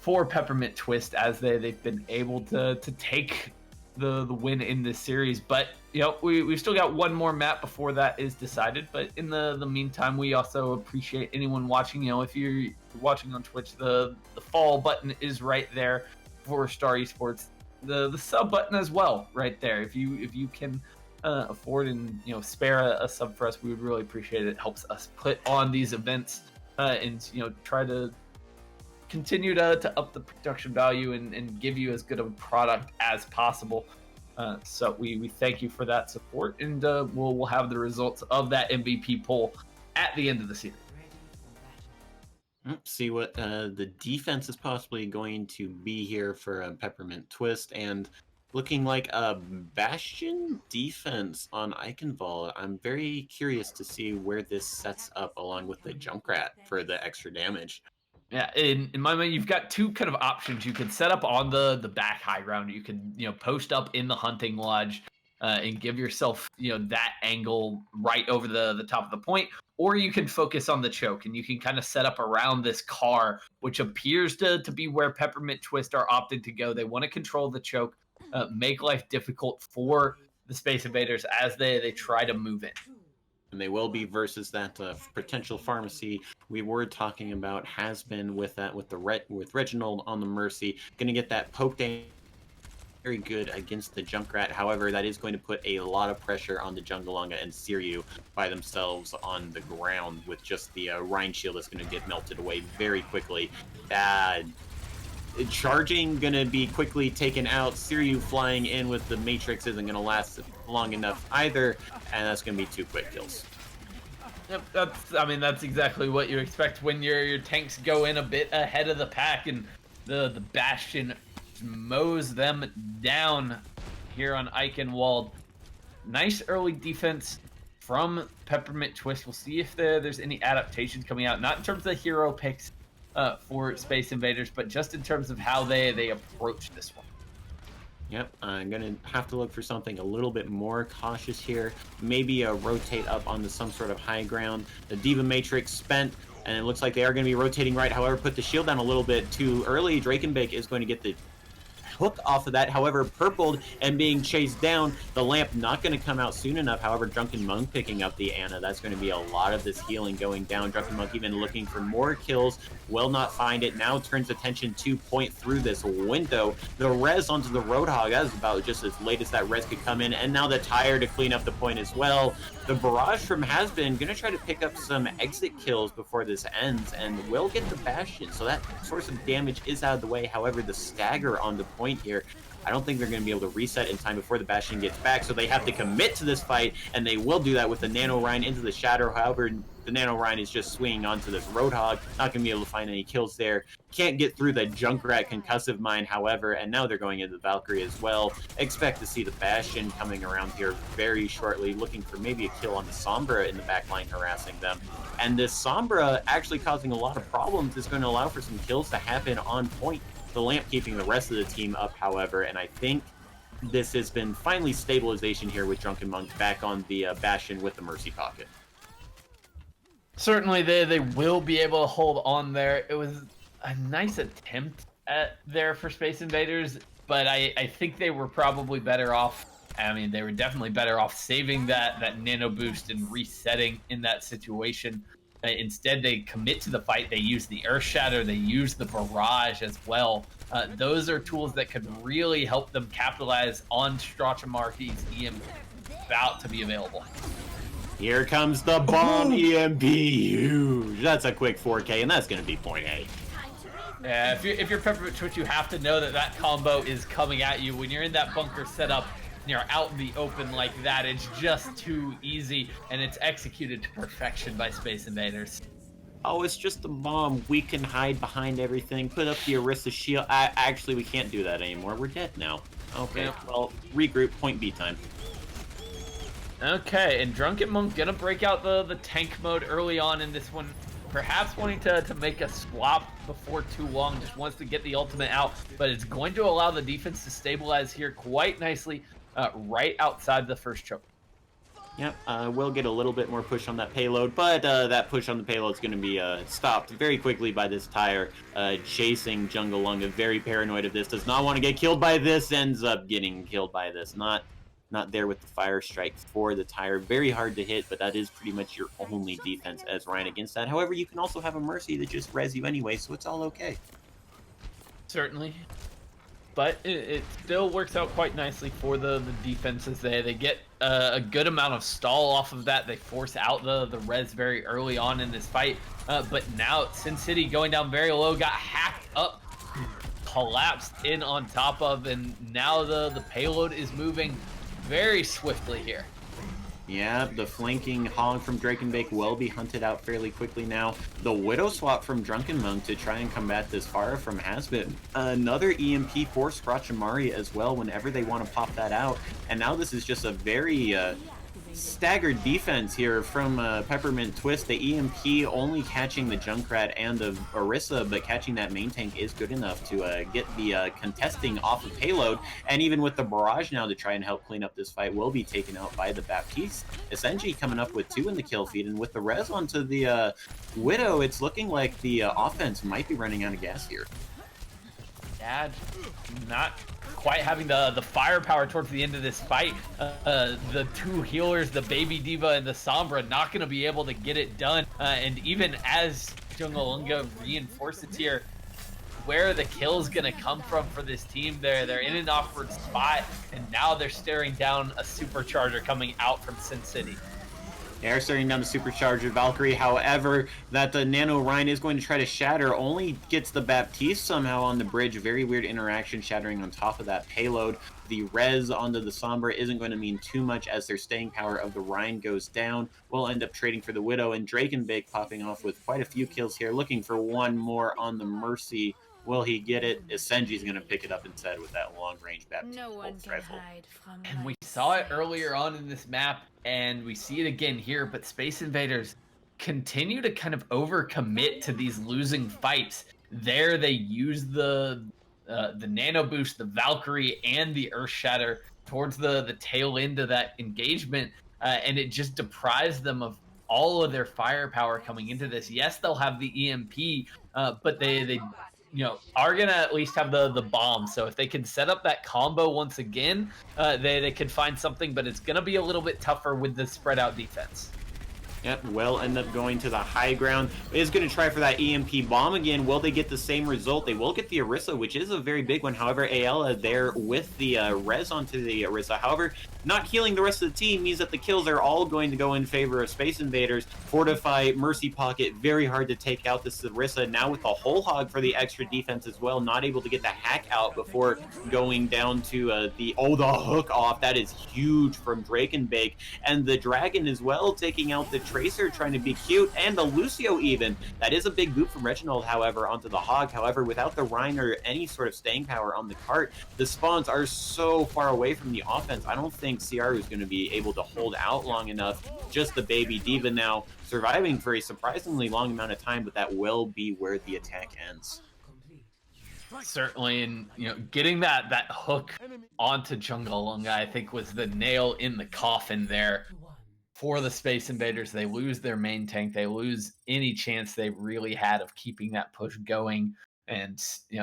for Peppermint Twist as they've been able to take the win in this series. But we've still got one more map before that is decided. But in the meantime, we also appreciate anyone watching. If you're watching on Twitch, the follow button is right there for Star Esports. The sub button as well, right there. If you can afford and spare a sub for us, we would really appreciate it. It helps us put on these events and try to continue to up the production value and give you as good of a product as possible. So we thank you for that support, and we'll have the results of that MVP poll at the end of the series. See what the defense is possibly going to be here for Peppermint Twist, and looking like a Bastion defense on Eichenwald. I'm very curious to see where this sets up along with the Junkrat for the extra damage. Yeah, in my mind, you've got two kind of options. You can set up on the back high ground. You can post up in the hunting lodge and give yourself that angle right over the top of the point, or you can focus on the choke and you can kind of set up around this car, which appears to be where Peppermint Twist are opted to go. They want to control the choke, make life difficult for the Space Invaders as they try to move in. And they will be versus that potential pharmacy we were talking about has been with Reginald on the Mercy. Going to get that poked in very good against the Junkrat. However, that is going to put a lot of pressure on the Jungalunga and Siryu by themselves on the ground with just the Rhine Shield that's going to get melted away very quickly. Charging going to be quickly taken out. Siryu flying in with the Matrix isn't going to last long enough either, and that's going to be 2 quick kills. Yep, that's exactly what you expect when your tanks go in a bit ahead of the pack, and the Bastion mows them down here on Eichenwald. Nice early defense from Peppermint Twist. We'll see if there's any adaptations coming out, not in terms of hero picks for Space Invaders, but just in terms of how they approach this one. Yep, I'm going to have to look for something a little bit more cautious here. Maybe rotate up onto some sort of high ground. The Diva Matrix spent, and it looks like they are going to be rotating right. However, put the shield down a little bit too early. Drakenbake is going to get the hook off of that. However, purpled and being chased down. The lamp not going to come out soon enough. However, Drunken Monk picking up the Ana. That's going to be a lot of this healing going down. Drunken Monk even looking for more kills. Will not find it. Now turns attention to point through this window. The res onto the Roadhog. That was about just as late as that res could come in. And now the tire to clean up the point as well. The barrage from Has-Been going to try to pick up some exit kills before this ends and will get the Bastion. So that source of damage is out of the way. However, the stagger on the point here, I don't think they're going to be able to reset in time before the Bastion gets back. So they have to commit to this fight, and they will do that with the Nano Rhine into the Shadow. However, the Nano Rhine is just swinging onto this Roadhog. Not going to be able to find any kills there. Can't get through the Junkrat concussive mine, however, and now they're going into the Valkyrie as well. Expect to see the Bastion coming around here very shortly, looking for maybe a kill on the Sombra in the backline harassing them. And this Sombra actually causing a lot of problems is going to allow for some kills to happen on point. The Lamp keeping the rest of the team up, however, and I think this has been finally stabilization here with Drunken Monk back on the Bastion with the Mercy Pocket. Certainly they will be able to hold on there. It was a nice attempt there for Space Invaders, but I think they were probably better off. I mean, they were definitely better off saving that nano boost and resetting in that situation. Instead, they commit to the fight. They use the Earth Shatter. They use the Barrage as well. Those are tools that could really help them capitalize on Strachmarky's EMP about to be available. Here comes the bomb EMP. Huge. That's a quick 4K, and that's going to be point A. Yeah, if you're Peppermint Twitch, you have to know that combo is coming at you. When you're in that bunker setup, you're out in the open like that, it's just too easy, and it's executed to perfection by Space Invaders. Oh, it's just a bomb. We can hide behind everything, put up the Orisa shield. Actually, we can't do that anymore. We're dead now. Okay, Yeah. well, regroup, point B time. Okay, and Drunken Monk gonna break out the tank mode early on in this one. Perhaps wanting to make a swap before too long, just wants to get the ultimate out, but it's going to allow the defense to stabilize here quite nicely right outside the first choke. Yep, we'll get a little bit more push on that payload, but that push on the payload is going to be stopped very quickly by this tire chasing Jungle Lunga. Very paranoid of this, does not want to get killed by this, ends up getting killed by this. Not there with the fire strike for the tire. Very hard to hit, but that is pretty much your only defense as Ryan against that. However, you can also have a Mercy that just res you anyway, so it's all okay. Certainly. But it still works out quite nicely for the defenses there. They get a good amount of stall off of that. They force out the res very early on in this fight. But now Sin City going down very low, got hacked up, collapsed in on top of, and now the payload is moving very swiftly here. Yeah, the flanking hog from Drakenbake will be hunted out fairly quickly now. The Widow swap from Drunken Monk to try and combat this fire from Hazbit. Another EMP for Scratchamari as well whenever they want to pop that out. And now this is just a very staggered defense here from Peppermint Twist. The EMP only catching the Junkrat and the Orisa, but catching that main tank is good enough to get the contesting off of payload. And even with the Barrage now to try and help clean up this fight, will be taken out by the Baptiste. SNG coming up with 2 in the kill feed, and with the res onto the Widow, it's looking like the offense might be running out of gas here. Yeah, not quite having the firepower towards the end of this fight. The 2 healers, the Baby Diva and the Sombra, not going to be able to get it done. And even as Jungalunga reinforces here, where the kill's going to come from for this team, they're in an awkward spot, and now they're staring down a supercharger coming out from Sin City. They're staring down the supercharger Valkyrie. However, that the Nano Rhine is going to try to shatter, only gets the Baptiste somehow on the bridge. Very weird interaction, shattering on top of that payload. The res onto the Sombra isn't going to mean too much as their staying power of the Rhine goes down. We'll end up trading for the Widow, and Drakenbake popping off with quite a few kills here, looking for one more on the Mercy. Will he get it? Senji's going to pick it up instead with that long-range Baptiste rifle. And we saw it earlier on in this map, and we see it again here, but Space Invaders continue to kind of overcommit to these losing fights. There they use the Nano Boost, the Valkyrie, and the Earth Shatter towards the tail end of that engagement, and it just deprives them of all of their firepower coming into this. Yes, they'll have the EMP, but they are gonna at least have the bomb. So if they can set up that combo once again, they could find something, but it's gonna be a little bit tougher with the spread out defense. Yep, will end up going to the high ground. Is going to try for that EMP bomb again. Will they get the same result? They will get the Orisa, which is a very big one. However, Ayala there with the res onto the Orisa. However, not healing the rest of the team means that the kills are all going to go in favor of Space Invaders. Fortify, Mercy Pocket, very hard to take out this Orisa. Now with the whole hog for the extra defense as well. Not able to get the hack out before going down to the hook off. That is huge from Drakenbake. And the Dragon as well, taking out the Tracer, trying to be cute, and the Lucio even. That is a big boot from Reginald, however, onto the hog. However, without the Rhine or any sort of staying power on the cart, the spawns are so far away from the offense. I don't think CRU is going to be able to hold out long enough. Just the Baby Diva now surviving for a surprisingly long amount of time, but that will be where the attack ends. Certainly, and getting that hook onto Jungalunga, I think, was the nail in the coffin there for the Space Invaders. They lose their main tank. They lose any chance they really had of keeping that push going. and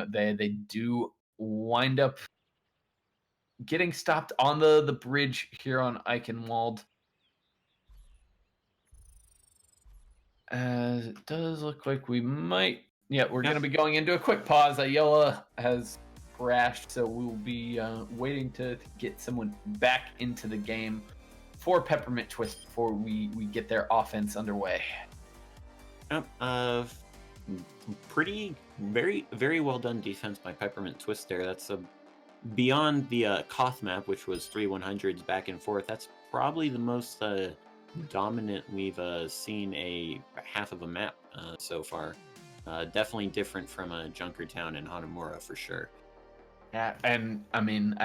they do wind up getting stopped on the bridge here on Eichenwald. As it does look like we might. Yeah, we're going to be going into a quick pause. Ayala has crashed, so we will be waiting to get someone back into the game for Peppermint Twist before we get their offense underway. Pretty, very, very well done defense by Peppermint Twist there. That's beyond the Koth map, which was 3-100s back and forth. That's probably the most dominant we've seen a half of a map so far. Definitely different from Junkertown and Hanamura for sure. Yeah, and I mean,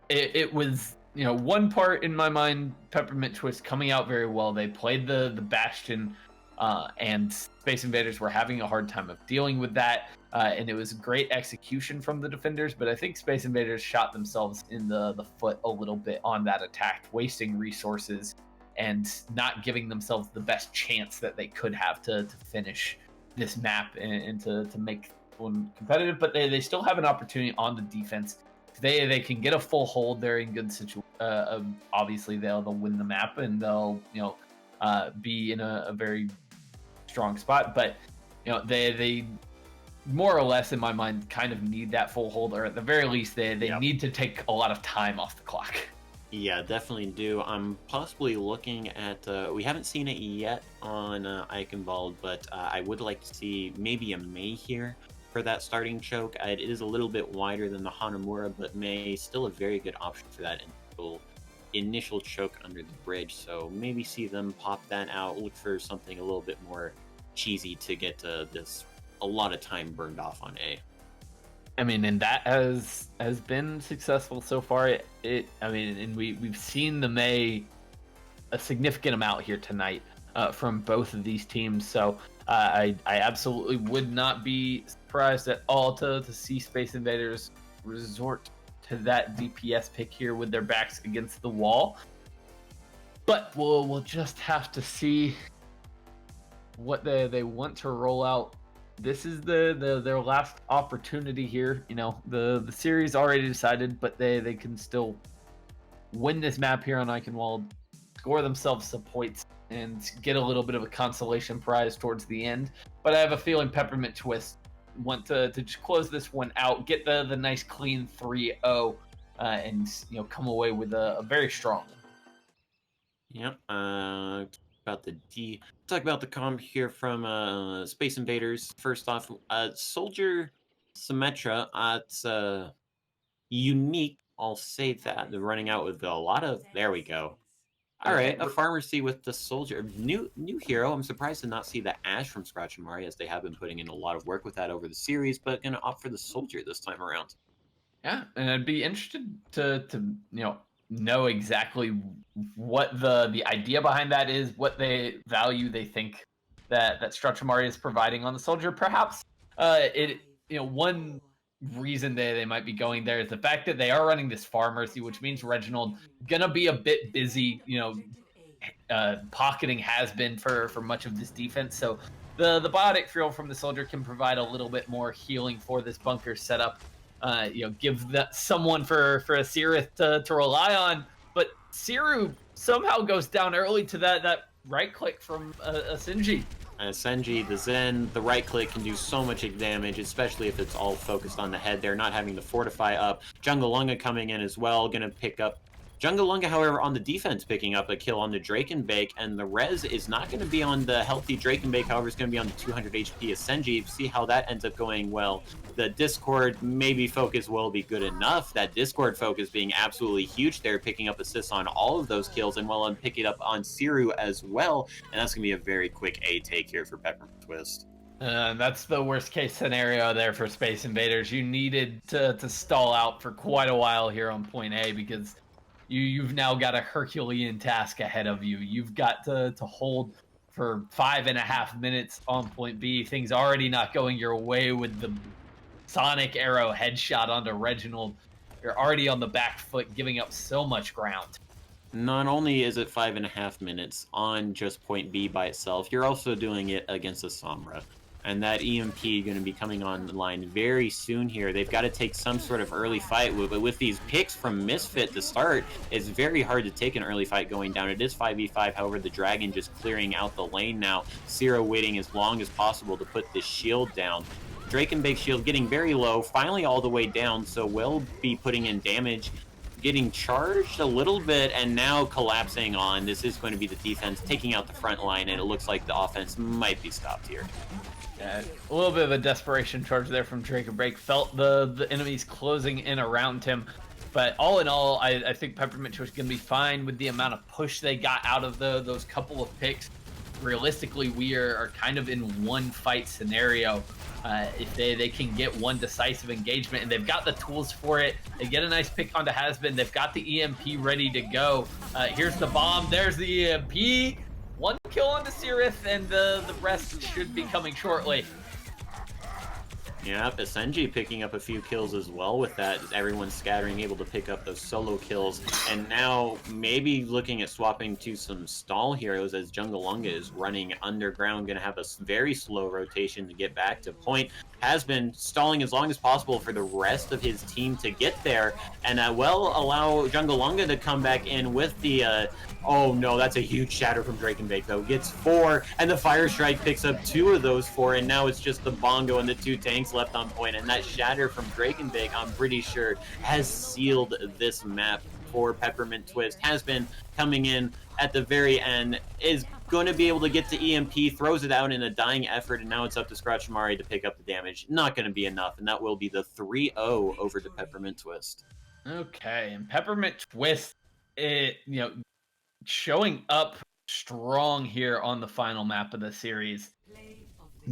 it was one part in my mind, Peppermint Twist coming out very well. They played the Bastion, and Space Invaders were having a hard time of dealing with that, and it was great execution from the defenders. But I think Space Invaders shot themselves in the foot a little bit on that attack, wasting resources and not giving themselves the best chance that they could have to finish this map and to make one competitive. But they still have an opportunity on the defense. They can get a full hold. They're in good situation. Obviously, they'll win the map and they'll be in a very strong spot. But they more or less, in my mind, kind of need that full hold, or at the very least, they need to take a lot of time off the clock. Yeah, definitely do. I'm possibly looking at, we haven't seen it yet on Eichenwald, but I would like to see maybe a May here for that starting choke. It is a little bit wider than the Hanamura, but May still a very good option for that initial choke under the bridge. So maybe see them pop that out, look for something a little bit more cheesy to get this a lot of time burned off on A. I mean, and that has been successful so far. And we've seen the May a significant amount here tonight from both of these teams. So I absolutely would not be surprised at all to see Space Invaders resort to that DPS pick here with their backs against the wall. But we'll just have to see what they want to roll out. This is their last opportunity here. The series already decided, but they can still win this map here on Eichenwald, score themselves some points, and get a little bit of a consolation prize towards the end. But I have a feeling Peppermint Twist want to just close this one out, get the nice clean 3-0, and come away with a very strong one. Yep. Talk about the comp here from Space Invaders. First off, Soldier Symmetra. It's unique. I'll say that they're running out with a lot of. There we go. All right, a pharmacy with the Soldier. New hero. I'm surprised to not see the Ash from Scratch and Mari, as they have been putting in a lot of work with that over the series, but gonna opt for the Soldier this time around. Yeah, and I'd be interested to know exactly what the idea behind that is, what value they think that Strachimari is providing on the Soldier. Perhaps one reason they might be going there is the fact that they are running this Pharmacy, which means Reginald gonna be a bit busy, pocketing has been for much of this defense. So the biotic fuel from the Soldier can provide a little bit more healing for this bunker setup. Give that someone for a Sirith to rely on. But Siru somehow goes down early to that right click from Senji. Senji, the Zen, the right click can do so much damage, especially if it's all focused on the head. They're not having to fortify up. Jungalunga coming in as well, going to pick up. Jungalunga, however, on the defense, picking up a kill on the Drakenbake, and the res is not going to be on the healthy Drakenbake, however, it's going to be on the 200 HP of Senji. See how that ends up going well. The Discord, maybe focus will be good enough. That Discord focus being absolutely huge there, picking up assists on all of those kills, and well, and pick it up on Siru as well, and that's going to be a very quick A take here for Peppermint Twist. That's the worst case scenario there for Space Invaders. You needed to stall out for quite a while here on point A, because you've now got a Herculean task ahead of you. You've got to hold for 5.5 minutes on point B. Things already not going your way with the Sonic Arrow headshot onto Reginald. You're already on the back foot, giving up so much ground. Not only is it 5.5 minutes on just point B by itself, you're also doing it against a Sombra. And that EMP going to be coming online very soon here. They've got to take some sort of early fight. But with these picks from Misfit to start, it's very hard to take an early fight going down. It is 5v5. However, the Dragon just clearing out the lane now. Zero waiting as long as possible to put this shield down. Drake and Bake shield getting very low, finally all the way down, so will be putting in damage. Getting charged a little bit and now collapsing on. This is going to be the defense taking out the front line, and it looks like the offense might be stopped here. Yeah, a little bit of a desperation charge there from Drake and Break. Felt the enemies closing in around him. But all in all, I think Peppermint was going to be fine with the amount of push they got out of those couple of picks. Realistically, we are kind of in one fight scenario. If they can get one decisive engagement, and they've got the tools for it. They get a nice pick onto Hasbin. They've got the EMP ready to go. Here's the bomb. There's the EMP. One kill on the Sirith, and the rest should be coming shortly. Yep, Senji picking up a few kills as well with that. Everyone's scattering, able to pick up those solo kills. And now maybe looking at swapping to some stall heroes as Jungalunga is running underground. Going to have a very slow rotation to get back to point. Has been stalling as long as possible for the rest of his team to get there. And will allow Jungalunga to come back in with the... oh no, that's a huge shatter from Drake and Bake though. Gets 4, and the Fire Strike picks up 2 of those 4, and now it's just the Bongo and the 2 tanks left on point. And that shatter from Drake and Bake, I'm pretty sure, has sealed this map for Peppermint Twist. Has been coming in at the very end, is going to be able to get to EMP, throws it out in a dying effort, and now it's up to Scratchamari to pick up the damage. Not going to be enough, and that will be the 3-0 over to Peppermint Twist. Okay, and Peppermint Twist, showing up strong here on the final map of the series.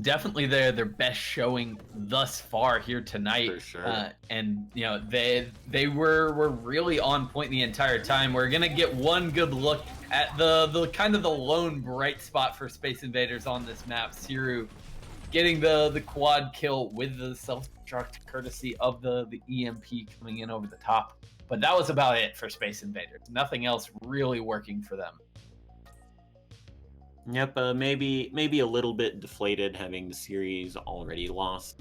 Definitely their best showing thus far here tonight. For sure. And they were really on point the entire time. We're gonna get one good look at the kind of the lone bright spot for Space Invaders on this map. Siru getting the quad kill with the self-destruct courtesy of the EMP coming in over the top. But that was about it for Space Invaders. Nothing else really working for them. Yep, maybe a little bit deflated having the series already lost.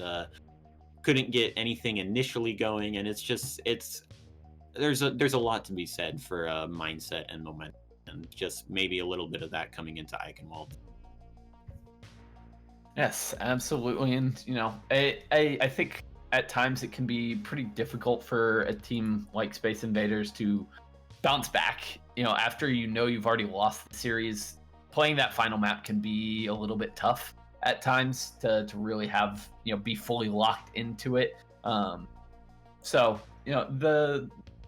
Couldn't get anything initially going, and there's a lot to be said for mindset and momentum, and just maybe a little bit of that coming into Eichenwald. Yes, absolutely, and I think at times it can be pretty difficult for a team like Space Invaders to bounce back. After you've already lost the series. Playing that final map can be a little bit tough at times to really have be fully locked into it. So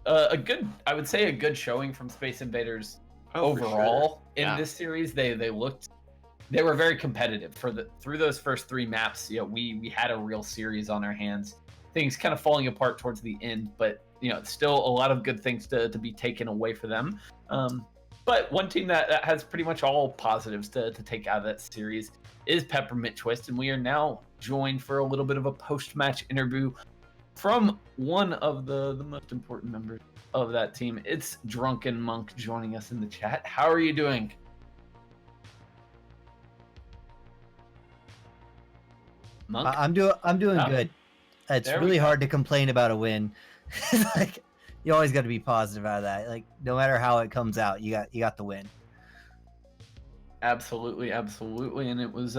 a good showing from Space Invaders overall in this series. They were very competitive through those first 3 maps. We had a real series on our hands. Things kind of falling apart towards the end, but still a lot of good things to be taken away for them. But one team that has pretty much all positives to take out of that series is Peppermint Twist, and we are now joined for a little bit of a post-match interview from one of the most important members of that team. It's Drunken Monk joining us in the chat. How are you doing? Monk? I'm doing good. It's really hard to complain about a win. Like, you always got to be positive out of that. Like, no matter how it comes out, you got the win. Absolutely, and it was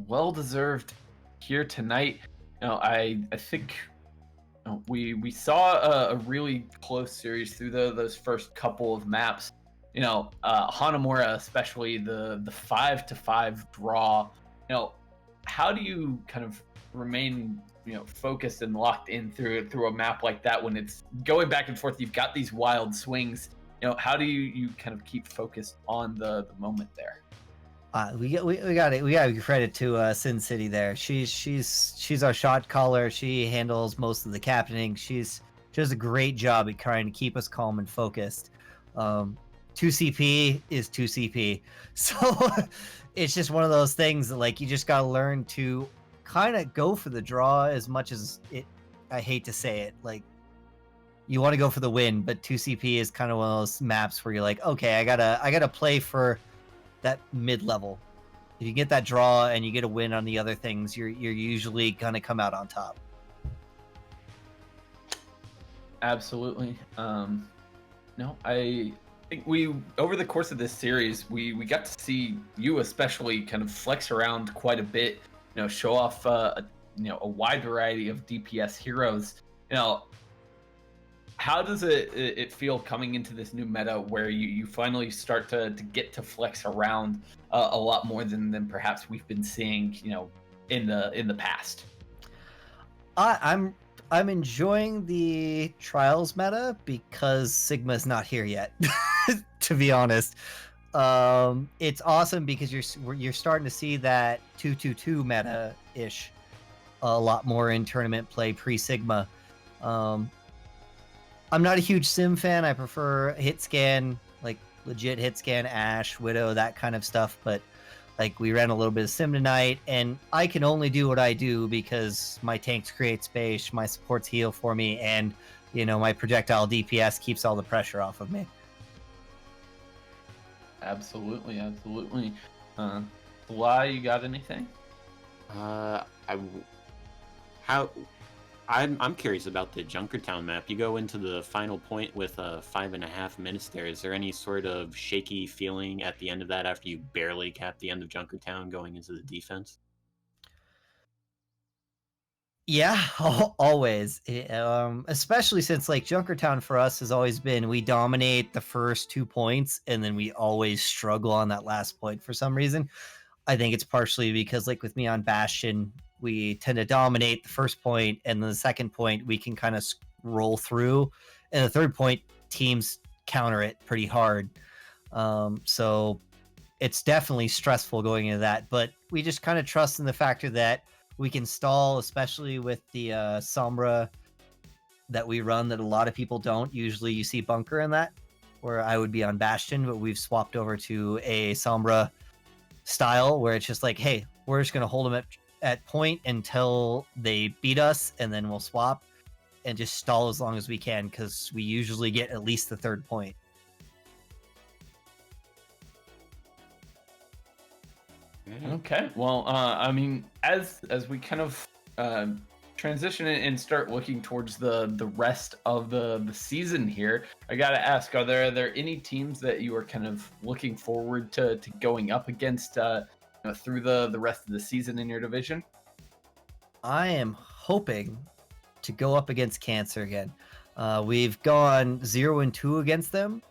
well deserved here tonight. I think we saw a really close series through those first couple of maps. Hanamura, especially the 5-5 draw. How do you kind of remain focused and locked in through a map like that when it's going back and forth? You've got these wild swings. How do you kind of keep focused on the moment there? We got to give credit to Sin City there. She's our shot caller. She handles most of the captaining. She does a great job at trying to keep us calm and focused. 2CP is 2CP, so it's just one of those things that, like, you just got to learn to kind of go for the draw as much as it. I hate to say it, like, you want to go for the win, but 2CP is kind of one of those maps where you're like, okay, I gotta play for that mid level. If you get that draw and you get a win on the other things, you're usually gonna come out on top. Absolutely. No, I think we over the course of this series, we got to see you especially kind of flex around quite a bit. Show off a wide variety of DPS heroes. How does it feel coming into this new meta where you finally start to get to flex around a lot more than perhaps we've been seeing in the past? I'm enjoying the trials meta because Sigma's not here yet. To be honest, it's awesome because you're starting to see that 2-2-2 meta ish a lot more in tournament play pre Sigma. I'm not a huge sim fan. I prefer hit scan, like legit hit scan, Ashe, Widow, that kind of stuff. But like we ran a little bit of sim tonight, and I can only do what I do because my tanks create space, my supports heal for me, and my projectile DPS keeps all the pressure off of me. Absolutely, absolutely. Why you got anything? I'm curious about the Junkertown map. You go into the final point with 5.5 minutes there. Is there any sort of shaky feeling at the end of that after you barely cap the end of Junkertown going into the defense? Yeah, always. Especially since like Junkertown for us has always been we dominate the first 2 points and then we always struggle on that last point for some reason. I think it's partially because like with me on Bastion, we tend to dominate the first point, and then the second point we can kind of roll through, and the third point teams counter it pretty hard. So it's definitely stressful going into that, but we just kind of trust in the factor that we can stall, especially with the Sombra that we run that a lot of people don't. Usually you see Bunker in that, where I would be on Bastion, but we've swapped over to a Sombra style where it's just like, hey, we're just going to hold them at point until they beat us, and then we'll swap and just stall as long as we can because we usually get at least the third point. Okay. Well, I mean, as we kind of transition and start looking towards the rest of the season here, I gotta ask: are there any teams that you are kind of looking forward to going up against through the rest of the season in your division? I am hoping to go up against Cancer again. We've gone 0-2 against them.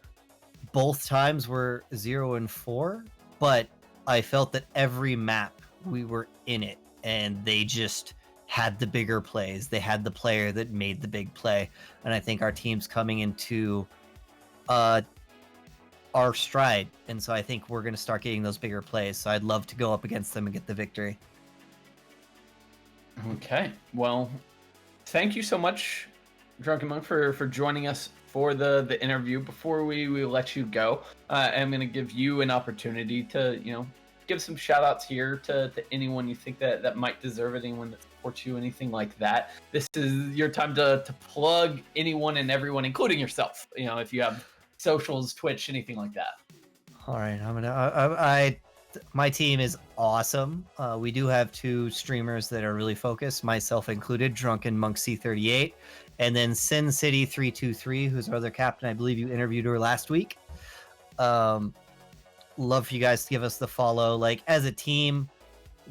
Both times were 0-4, but I felt that every map we were in it, and they just had the bigger plays. They had the player that made the big play, and I think our team's coming into our stride, and so I think we're going to start getting those bigger plays. So I'd love to go up against them and get the victory. Okay. Well, thank you so much, Drunken Monk, for joining us for the interview. Before we let you go, I'm going to give you an opportunity to give some shout outs here to anyone you think that might deserve it, anyone that supports you, anything like that. This is your time to plug anyone and everyone, including yourself, if you have socials, Twitch, anything like that. All right, my team is awesome. We do have 2 streamers that are really focused, myself included, Drunken Monk C38, and then Sin City 323, who's our other captain. I believe you interviewed her last week. Love for you guys to give us the follow. Like as a team,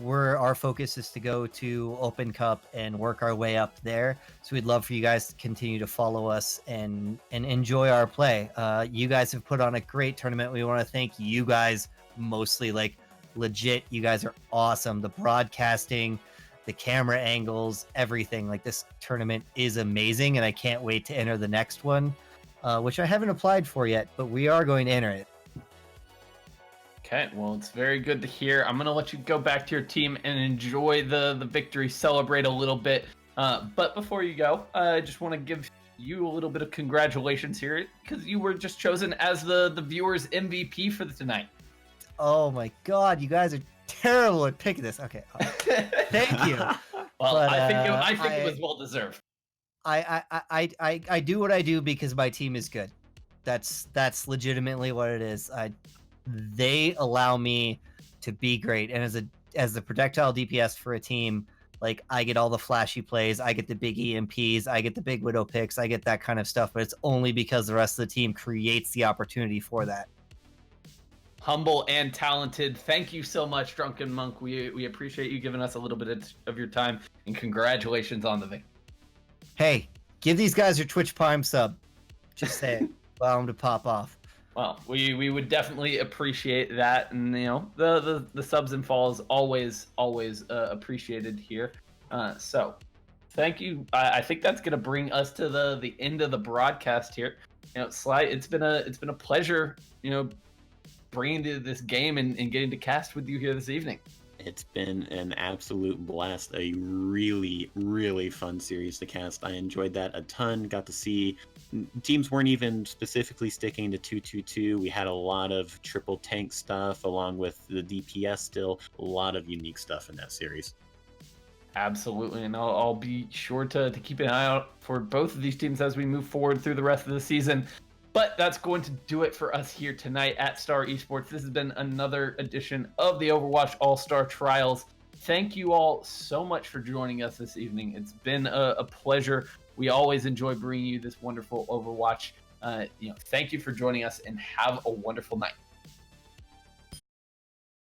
our focus is to go to Open Cup and work our way up there. So we'd love for you guys to continue to follow us and enjoy our play. You guys have put on a great tournament. We want to thank you guys mostly. Like legit, you guys are awesome. The broadcasting, the camera angles, everything. Like this tournament is amazing, and I can't wait to enter the next one, which I haven't applied for yet, but we are going to enter it. Okay, well, it's very good to hear. I'm going to let you go back to your team and enjoy the victory, celebrate a little bit. But before you go, I just want to give you a little bit of congratulations here because you were just chosen as the viewers' MVP for tonight. Oh my God, you guys are terrible at picking this. Okay, thank you. Well, but, I think it was well deserved. I do what I do because my team is good. That's legitimately what it is. They allow me to be great. And as the projectile DPS for a team, like I get all the flashy plays, I get the big EMPs, I get the big widow picks, I get that kind of stuff, but it's only because the rest of the team creates the opportunity for that. Humble and talented. Thank you so much, Drunken Monk. We appreciate you giving us a little bit of your time, and congratulations on the victory. Hey, give these guys your Twitch Prime sub. Just say it. Allow them to pop off. Well, we would definitely appreciate that, and the subs and falls always appreciated here. So thank you. I think that's gonna bring us to the end of the broadcast here. Sly, it's been a pleasure, bringing to this game and getting to cast with you here this evening. It's been an absolute blast. A really, really fun series to cast. I enjoyed that a ton. Got to see teams weren't even specifically sticking to 2-2-2. We had a lot of triple tank stuff along with the DPS still. A lot of unique stuff in that series. Absolutely, and I'll be sure to keep an eye out for both of these teams as we move forward through the rest of the season. But that's going to do it for us here tonight at Star Esports. This has been another edition of the Overwatch All-Star Trials. Thank you all so much for joining us this evening. It's been a pleasure. We always enjoy bringing you this wonderful Overwatch. Thank you for joining us, and have a wonderful night.